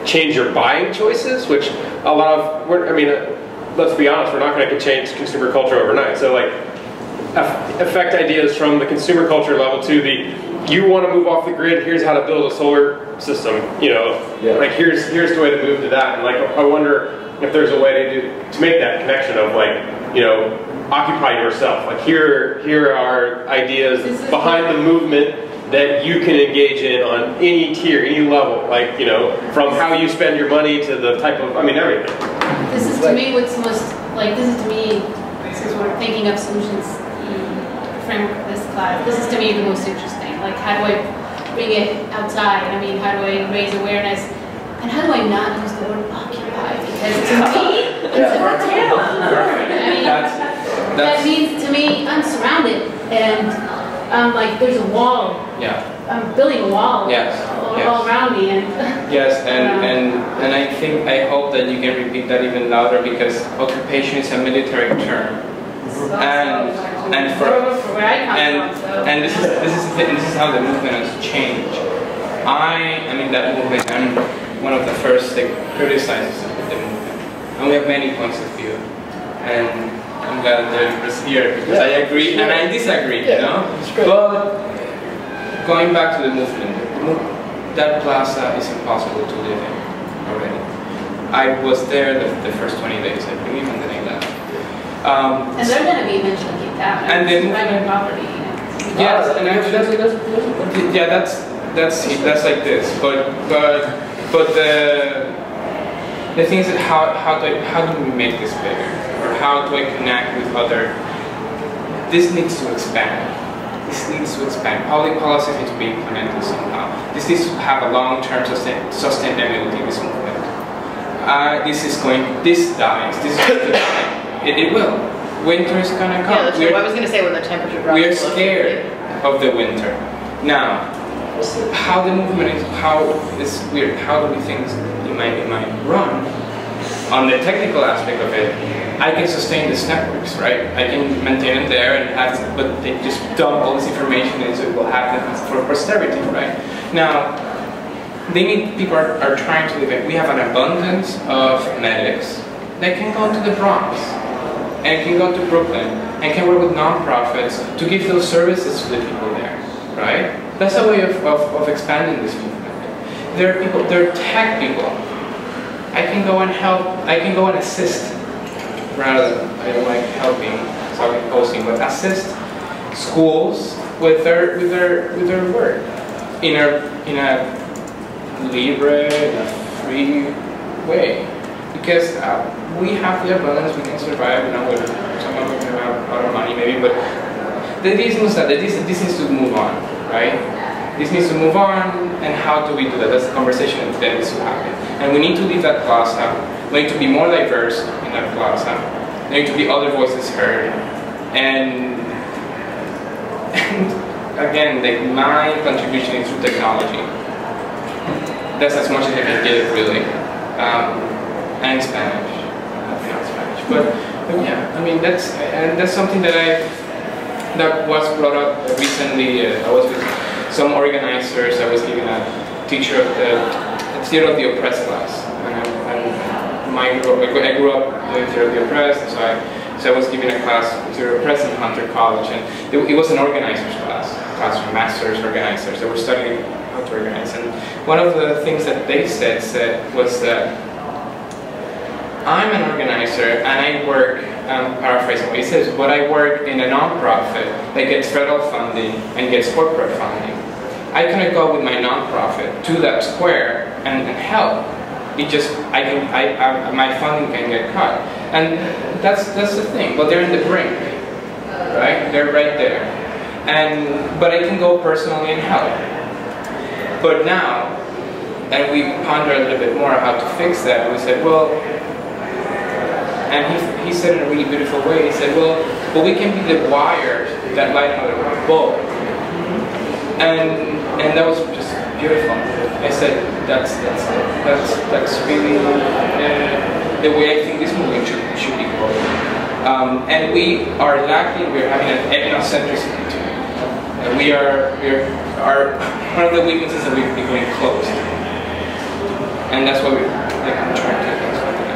change your buying choices, which a lot of, let's be honest, we're not going to change consumer culture overnight. So like, affect ideas from the consumer culture level to you want to move off the grid, here's how to build a solar system, you know, like here's the way to move to that. And like, I wonder if there's a way to make that connection of like, you know, occupy yourself. Like here are ideas behind the movement that you can engage in on any tier, any level, like, you know, from how you spend your money to the type of, I mean, everything. This is to me what's most, like, this is to me, since we're thinking of solutions framework of this class, this is to me the most interesting. Like, how do I bring it outside? I mean, how do I raise awareness? And how do I not use the word occupy? Because to me, it's a terrible word. I mean, that means to me, I'm surrounded and like there's a wall. Yeah. I'm building a wall. Yes. All around me. And yes, and I hope that you can repeat that even louder, because occupation is a military term. And for where I come from, so. And this is how the movement has changed. I am in that movement. I'm one of the first that criticizes the movement, and we have many points of view. And I'm glad that they're here because I agree and I disagree, you know? But going back to the movement, that plaza is impossible to live in already. I was there the first 20 days, I believe, and then I left. And they're going to be eventually kicked out. And then private property. yes, and actually, yeah, that's like this. But the thing is that how do we make this bigger, or how do I connect with other? This needs to expand. This needs to expand. Public policies need to be implemented somehow. This needs to have a long-term sustainability. This movement. This dies. This is going to die. It will. Winter is going to come. Yeah, that's what I was going to say when the temperature drops. We are scared of the winter. Now, how the movement is, it's weird. How do we think it might run? On the technical aspect of it, I can sustain these networks, right? I can maintain them there and but they just dump all this information and it will happen for posterity, right? Now, people are trying to live it. We have an abundance of medics that can go to the Bronx and can go to Brooklyn and can work with nonprofits to give those services to the people there, right? That's a way of expanding this movement. There are people, there are tech people. I can go and help, I can go and assist, rather than, I don't like helping, sorry, posting, but assist schools with their work in a libre, in a free way. Because we have the abundance, we can survive, you know, some of us have a lot of money maybe, but this needs to move on, right? This needs to move on, and how do we do that? That's the conversation that needs to happen. And we need to leave that plaza. We need to be more diverse in that plaza. There need to be other voices heard. And again, my contribution is through technology. That's as much as I can give, really. And Spanish, not Spanish. But yeah, I mean that's something that was brought up recently. I was with some organizers. I was giving a teacher of the Theater of the Oppressed class, and I grew up doing Theater of the Oppressed, so I was giving a class Theater of the Oppressed in Hunter College, and it was an organizers class for masters organizers. They were studying how to organize, and one of the things that they said was that I'm an organizer and I work, paraphrasing what he says, but I work in a nonprofit that gets federal funding and gets corporate funding. I cannot go with my nonprofit to that square and help. It just, my funding can get cut. And that's the thing, but they're in the brink, right? They're right there. But I can go personally and help. But now, and we ponder a little bit more how to fix that, and we said, well, and he said in a really beautiful way, he said, well, but we can be the wires that light another bulb. And that was just beautiful. I said, that's really the way I think this movement should be going. And we are lacking, we're having an ethnocentricity to it. And we are one of the weaknesses that we're becoming closed. And that's why we're trying to do something.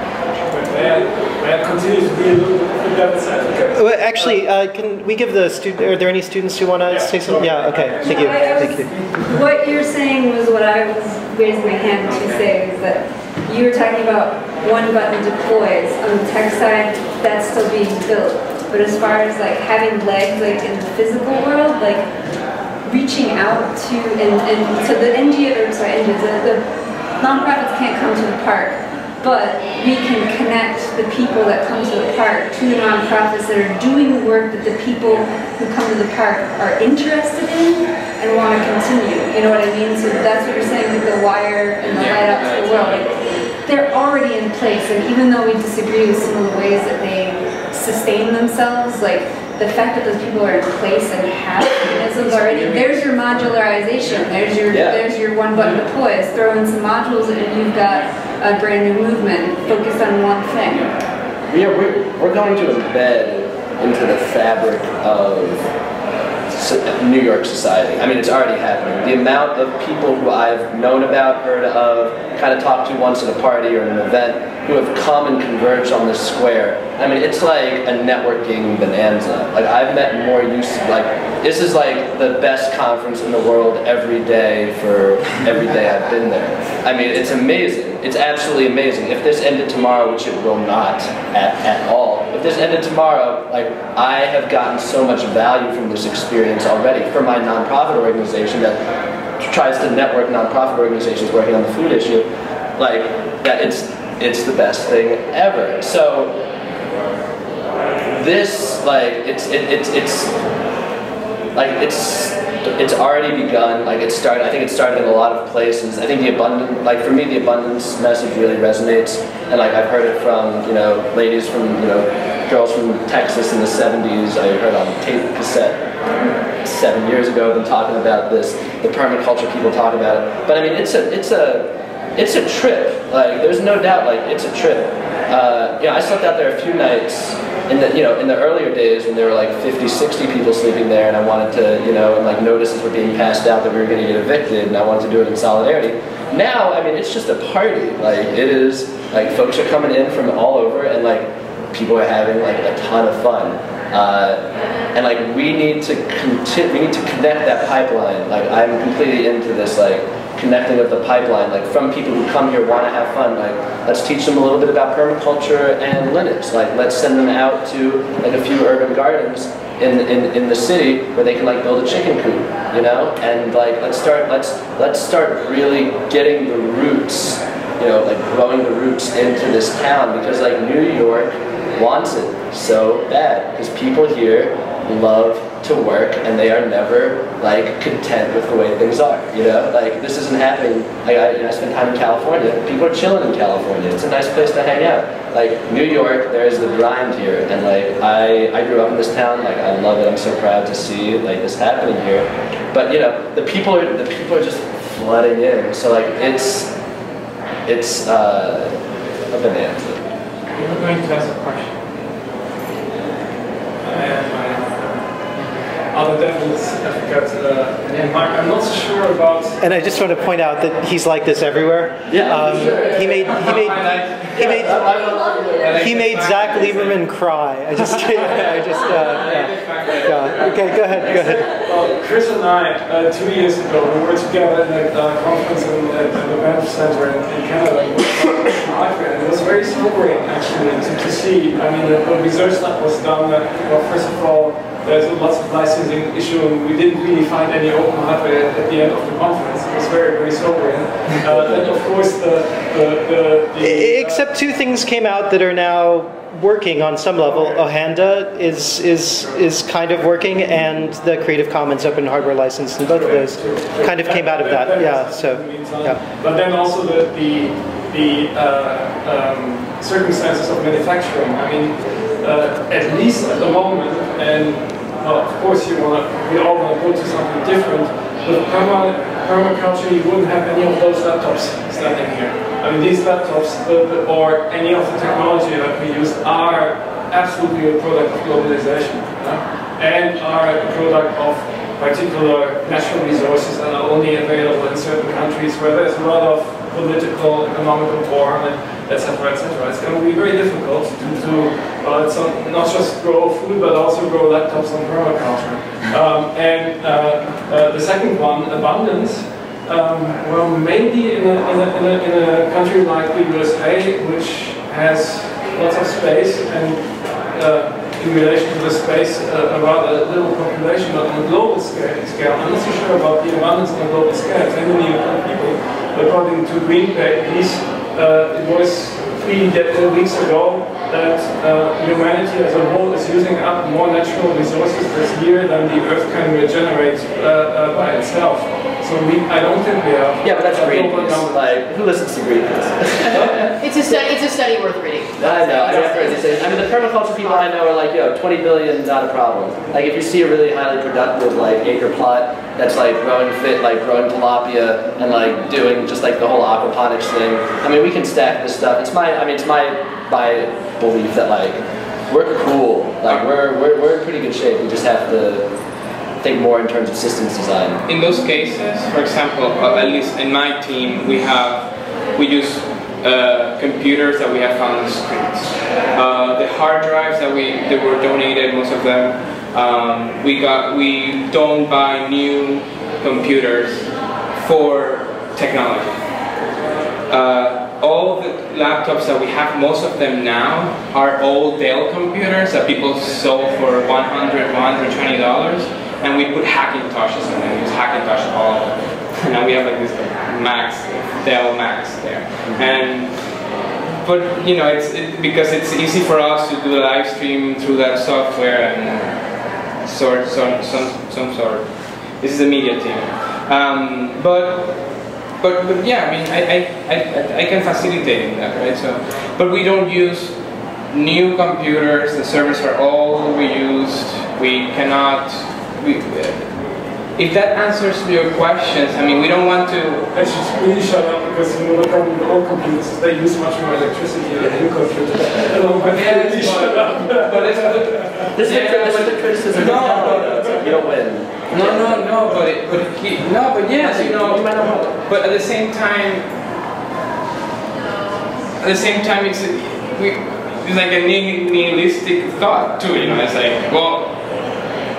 May I continue to be a little bit devil's advocate? Well, actually, can we give the student? Are there any students who want to say something? Yeah. Okay. Thank you. Thank you. What you're saying was what I was raising my hand to say, is that you were talking about one button deploys on the tech side. That's still being built. But as far as like having legs, like in the physical world, like reaching out to and so the NGOs, the nonprofits can't come to the park. But we can connect the people that come to the park to the nonprofits that are doing the work that the people who come to the park are interested in and want to continue. You know what I mean? So that's what you're saying with the wire and the light up to the world. Like, they're already in place, and even though we disagree with some of the ways that they sustain themselves, like the fact that those people are in place and have mechanisms already, there's your modularization, there's your one button deploys, throw in some modules and you've got a brand new movement focused on one thing. We're going to embed into the fabric of New York society. I mean, it's already happening. The amount of people who I've known about, heard of, kind of talked to once at a party or an event, who have come and converged on this square. I mean, it's like a networking bonanza. Like, I've met more this is like the best conference in the world every day for every day I've been there. I mean, it's amazing. It's absolutely amazing. If this ended tomorrow, which it will not at all, if this ended tomorrow, like, I have gotten so much value from this experience already for my nonprofit organization that tries to network nonprofit organizations working on the food issue. Like, that it's the best thing ever. So this, like, it's already begun. Like, it started. I think it started in a lot of places. I think for me, the abundance message really resonates. And like, I've heard it from, you know, ladies from, you know, girls from Texas in the 70s. I heard on tape cassette 7 years ago them talking about this. The permaculture people talk about it. But I mean, it's a trip. Like, there's no doubt. Like, it's a trip. You know, I slept out there a few nights in the earlier days when there were like 50, 60 people sleeping there, and I wanted to, you know, and like notices were being passed out that we were going to get evicted, and I wanted to do it in solidarity. Now, I mean, it's just a party. Like, it is, like, folks are coming in from all over, and like, people are having like a ton of fun. And like, we need to connect that pipeline. Like, I'm completely into this, like, connecting of the pipeline, like, from people who come here, want to have fun. Like, let's teach them a little bit about permaculture and Linux. Like, let's send them out to like a few urban gardens in the city where they can like build a chicken coop, you know, and like let's start really getting the roots, you know, like growing the roots into this town, because like New York wants it so bad, because people here love to work and they are never like content with the way things are, you know. Like, this isn't happening. Like, I spend time in California. People are chilling in California. It's a nice place to hang out. Like, New York, there's the grind here, and like I grew up in this town. Like, I love it. I'm so proud to see like this happening here. But you know, the people are just flooding in. So like, it's a bonanza. I'm going to ask a question. Other devil's advocate, and I'm not so sure about. And I just want to point out that he's like this everywhere. Yeah, sure. He made Zach Lieberman cry. Yeah. Okay, go ahead. Well, Chris and I, 2 years ago, we were together in a conference at the Banff Center in Canada. And it was very sobering, actually, to see. I mean, the research that was done. Well, first of all, there's lots of licensing issue, and we didn't really find any open hardware at the end of the conference. It was very, very sobering. Then, of course, except two things came out that are now working on some level. Ohanda is kind of working, and the Creative Commons open hardware license, and both of those kind of came out of that. Yeah. So, yeah. But then also the circumstances of manufacturing. I mean, at least at the moment, and well, of course we all want to go to something different. With permaculture, you wouldn't have any of those laptops standing here. I mean, these laptops or any of the technology that we use are absolutely a product of globalization, and are a product of particular natural resources that are only available in certain countries where there's a lot of political, economic empowerment, etc., etc. It's going to be very difficult to not just grow food, but also grow laptops on permaculture. And the second one, abundance. Well, maybe in a country like the USA, which has lots of space and in relation to the space, a rather little population, but on a global scale, I'm not so sure about the abundance on a global scale. 10 million people, according to Greenpeace, it was 3 weeks ago that humanity as a whole is using up more natural resources this year than the Earth can regenerate by itself. So I don't think we are. Yeah, but that's Greenpeace. Like, who listens to Greenpeace? It's a study worth reading. I know. I mean, the permaculture people I know are like, yo, 20 billion, not a problem. Like, if you see a really highly productive like acre plot that's like growing tilapia and like doing just like the whole aquaponics thing. I mean, we can stack this stuff. It's my belief that like we're cool. Like we're in pretty good shape. We just have to think more in terms of systems design. In those cases, for example, at least in my team, we use computers that we have found on the streets. The hard drives that were donated, most of them, we don't buy new computers for technology. All the laptops that we have, most of them now, are old Dell computers that people sold for $100, $120, and we put Hackintoshes in them. We use Hackintosh all of them. And now we have like this Max, Dell Max there. But you know, because it's easy for us to do a live stream through that software and some sort. This is a media team. But yeah, I mean, I can facilitate in that, right? So, but we don't use new computers. The servers are all reused. We cannot. If that answers your questions, I mean, we don't want to. I should really shut up because you know the problem with old computers is they use much more electricity than new computers. But it's good. This is the criticism. You don't win. But yes, you know. But at the same time, it's like a nihilistic thought too. You know, it's like, well,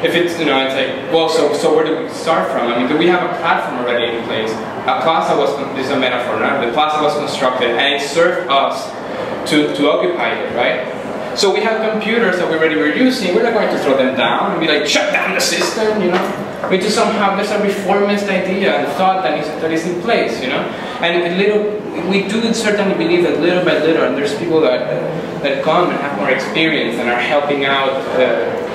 if it's, you know, it's like, well, so where do we start from? I mean, do we have a platform already in place? A plaza this is a metaphor, right? The plaza was constructed and it served us to occupy it, right? So we have computers that we already were using. We're not going to throw them down and be like, shut down the system, you know? We just somehow, there's a reformist idea and thought that is in place, you know? And we do certainly believe that little by little, and there's people that come and have more experience and are helping out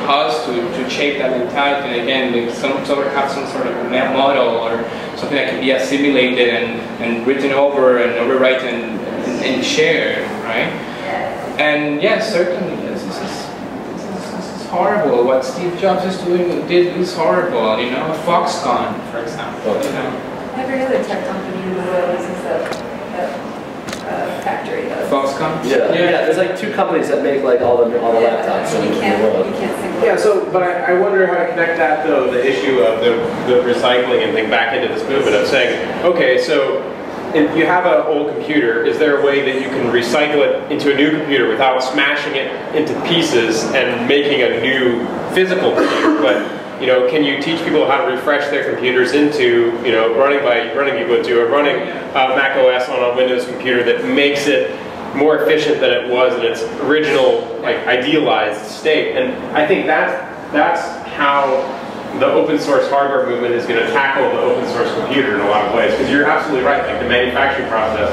us to shape that mentality. And again, have some sort of model or something that can be assimilated and written over and overwritten and shared, right? And yes, certainly, yes, this is horrible. What Steve Jobs is horrible. You know, Foxconn, for example. You know, every other tech company in the world uses that factory. Foxconn. Yeah. There's like 2 companies that make like all the laptops in the world. You can't single. Yeah. So, but I wonder how to connect that though, the issue of the recycling and thing back into this movement of saying, okay, so. If you have an old computer, is there a way that you can recycle it into a new computer without smashing it into pieces and making a new physical computer? But you know, can you teach people how to refresh their computers into, you know, running Ubuntu or running Mac OS on a Windows computer that makes it more efficient than it was in its original, like, idealized state? And I think that's how the open source hardware movement is going to tackle the open source computer in a lot of ways, because you're absolutely right. Like the manufacturing process,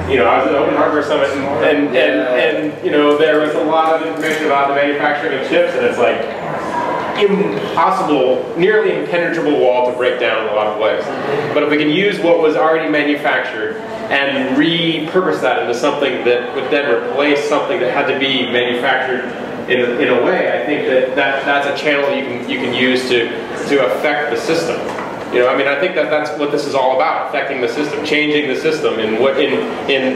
you know, I was at the Open Hardware Summit and you know, there was a lot of information about the manufacturing of chips, and it's like impossible, nearly impenetrable wall to break down in a lot of ways. But if we can use what was already manufactured and repurpose that into something that would then replace something that had to be manufactured in a way, I think that's a channel you can use to affect the system. You know, I mean, I think that's what this is all about: affecting the system, changing the system in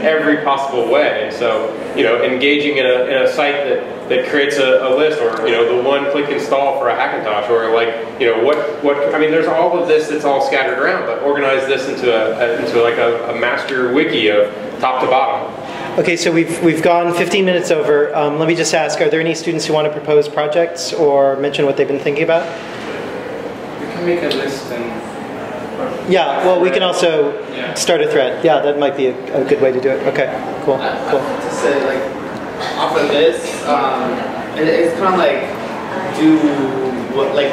every possible way. And so, you know, engaging in a site that creates a list, or you know, the one-click install for a Hackintosh, or like, you know, what I mean, there's all of this that's all scattered around, but organize this into a master wiki of top to bottom. Okay, so we've gone 15 minutes over. Let me just ask, are there any students who want to propose projects or mention what they've been thinking about? We can make a list and... Yeah, well, we can also start a thread. Yeah, that might be a good way to do it. Okay, cool. To say, like, off of this, it's kind of like,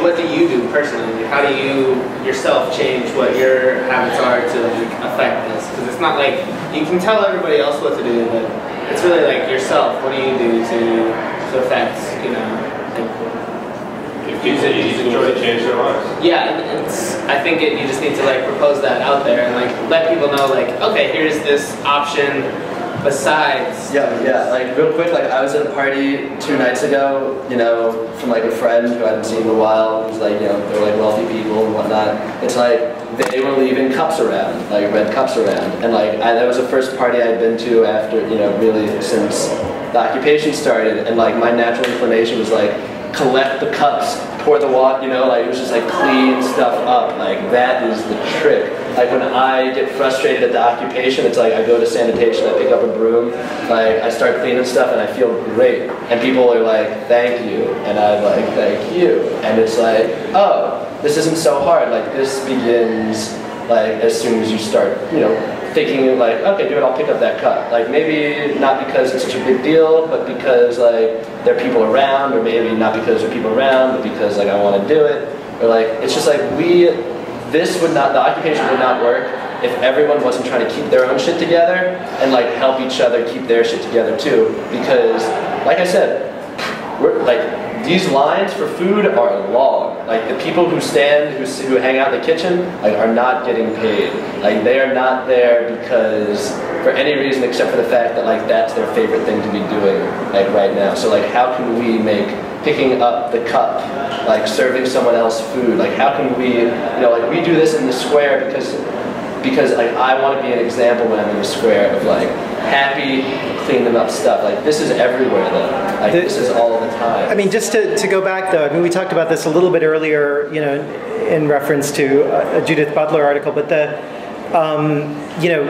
what do you do personally? Like, how do you yourself change what your habits are to like, affect this? Because it's not like you can tell everybody else what to do, but it's really like yourself. What do you do to affect, you know? If you enjoy to change their lives. Yeah, I think you just need to like propose that out there and like let people know, like, okay, here's this option. Besides, like real quick, like I was at a party 2 nights ago, you know, from like a friend who I hadn't seen in a while. It was like, you know, they were like wealthy people and whatnot. It's like they were leaving cups around, like red cups around, and like that was the first party I'd been to after, you know, really since the occupation started, and like my natural inclination was like, collect the cups, pour the water, you know, like it was just like clean stuff up. Like that is the trick. Like when I get frustrated at the occupation, it's like I go to sanitation, I pick up a broom, like I start cleaning stuff and I feel great. And people are like, thank you. And I'm like, thank you. And it's like, oh, this isn't so hard. Like this begins like as soon as you start, you know, thinking like, okay, dude, I'll pick up that cup. Like maybe not because it's such a big deal, but because like there are people around, or maybe not because there are people around, but because like I want to do it. Or like, it's just like the occupation would not work if everyone wasn't trying to keep their own shit together and like help each other keep their shit together too. Because like I said, we're like, these lines for food are long. Like the people who who hang out in the kitchen, like are not getting paid. Like they are not there because for any reason except for the fact that like that's their favorite thing to be doing like right now. So like how can we make picking up the cup, like serving someone else food, like how can we, you know, like we do this in the square because like I want to be an example when I'm in the square of like happy cleaning up stuff. Like this is everywhere though. Like this is all the time. I mean, just to go back though, I mean we talked about this a little bit earlier, you know, in reference to a Judith Butler article, but you know,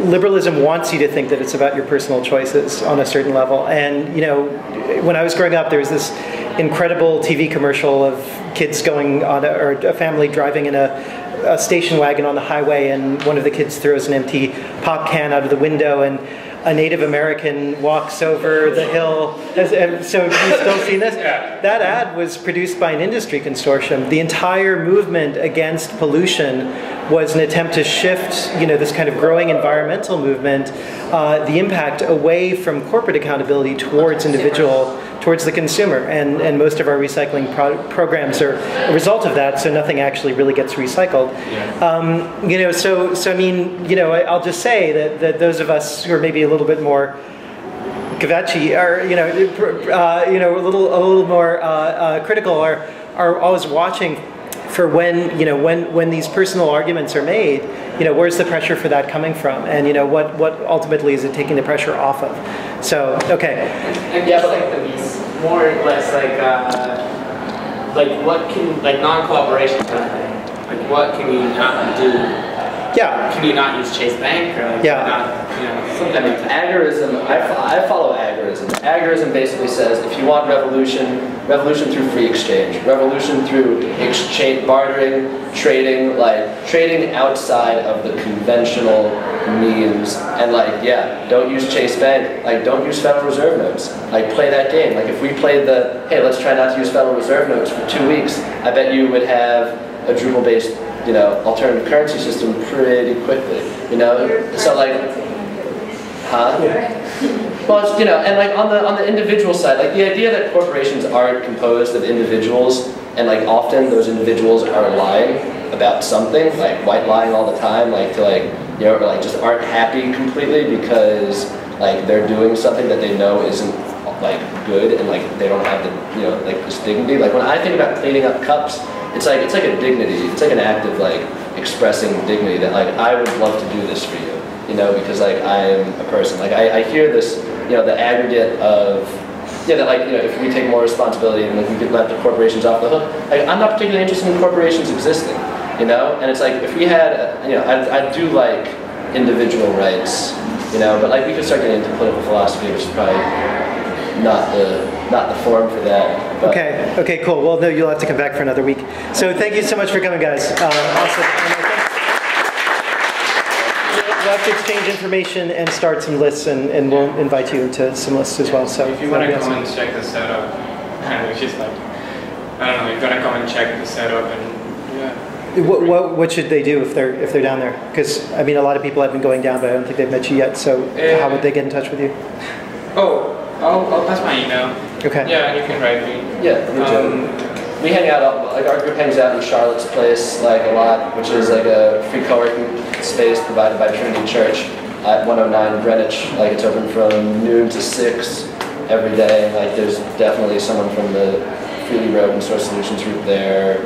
liberalism wants you to think that it's about your personal choices on a certain level. And you know, when I was growing up, there was this incredible TV commercial of kids going on or a family driving in a station wagon on the highway, and one of the kids throws an empty pop can out of the window, and a Native American walks over the hill. So you've still seen this? Yeah. That ad was produced by an industry consortium. The entire movement against pollution was an attempt to shift, you know, this kind of growing environmental movement, the impact away from corporate accountability towards towards the consumer. And most of our recycling programs are a result of that, so nothing actually really gets recycled. Yeah. You know, so I mean, you know, I'll just say that those of us who are maybe a little bit more kvetchy, or you know, a little more critical, are always watching for when, you know, when these personal arguments are made, you know, where's the pressure for that coming from, and you know, what ultimately is it taking the pressure off of? So okay. I guess like the more or less like what can, like non-cooperation kind of thing. Like what can you not do? Yeah. Can you not use Chase Bank, or like not, you know, something like that? Agorism, I follow agorism. Agorism basically says if you want revolution through free exchange, revolution through exchange, bartering, trading, like trading outside of the conventional means, and like, yeah, don't use Chase Bank, like don't use Federal Reserve notes, like play that game. Like if we played the, hey, let's try not to use Federal Reserve notes for 2 weeks, I bet you would have a Drupal-based, you know, alternative currency system pretty quickly, you know? So like, huh? Well, it's, you know, and like on the individual side, like the idea that corporations are composed of individuals, and like often those individuals are lying about something, like white lying all the time, like to like, you know, or like just aren't happy completely because like they're doing something that they know isn't like good, and like they don't have the, you know, like this dignity. Like when I think about cleaning up cups, it's like a dignity. It's like an act of like expressing dignity that like I would love to do this for you, you know, because like I am a person. Like I hear this, you know, the aggregate of, yeah, that like, you know, if we take more responsibility and like we could let the corporations off the hook. Like I'm not particularly interested in corporations existing, you know, and it's like if we had, you know, I do like individual rights, you know, but like we could start getting into political philosophy, which is probably not the forum for that. But. Okay, cool. Well, no, you'll have to come back for another week. So thank you so much for coming, guys. Awesome. We'll have to exchange information and start some lists, and we'll invite you to some lists as well. So if you want to come and check the setup, and it's just like, I don't know, you're gonna come and check the setup, and yeah. What should they do if they're down there? Because I mean, a lot of people have been going down, but I don't think they've met you yet. So how would they get in touch with you? Oh, I'll pass my email. Okay. Yeah, and you can write me. Yeah, me too. We hang out, like our group hangs out in Charlotte's Place like a lot, which is like a free co-working space provided by Trinity Church at 109 Greenwich. Like it's open from noon to 6 every day. Like there's definitely someone from the Freely Wrote and Source Solutions group there.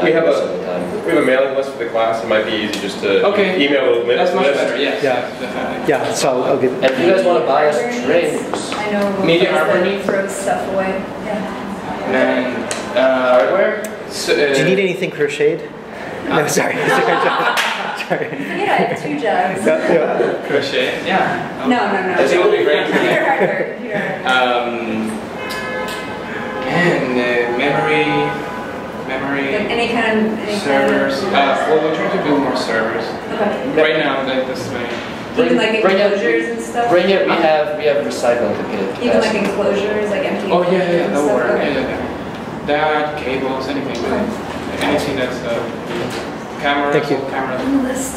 We have a mailing list for the class. It might be easy just to email a list. That's much better. Yeah, definitely. Yeah. So I'll give. And if you guys want to buy us drinks, I know Media Harbor that throws stuff away. Yeah. And then Hardware? So, Do you need anything crocheted? No, sorry. Sorry. I have 2 jobs. crochet? Yeah. No. I think it would be great. Computer hardware. And memory. Like any kind of servers. Well, we're trying to build more servers. Okay. Right now, this way. Even like enclosures and stuff. Bring it. We have recycling capacity. Even like enclosures, like empty. Oh yeah, enclosures and that'll stuff? work. Okay. Yeah. That, cables, anything. Anything that's cameras. Thank you. Cameras. List.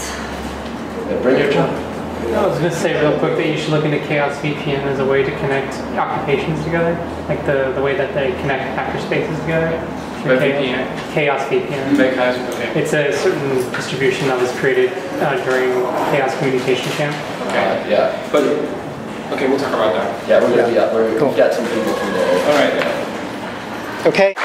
Bring your job. I was going to say real quick that you should look into Chaos VPN as a way to connect occupations together, like the way that they connect hacker spaces together. By VPN? Chaos VPN. Okay. It's a certain distribution that was created during Chaos Communication Camp. Okay. Yeah. But okay, we'll talk about that. Yeah, we're gonna be up. We've got some people from there. All right. Okay.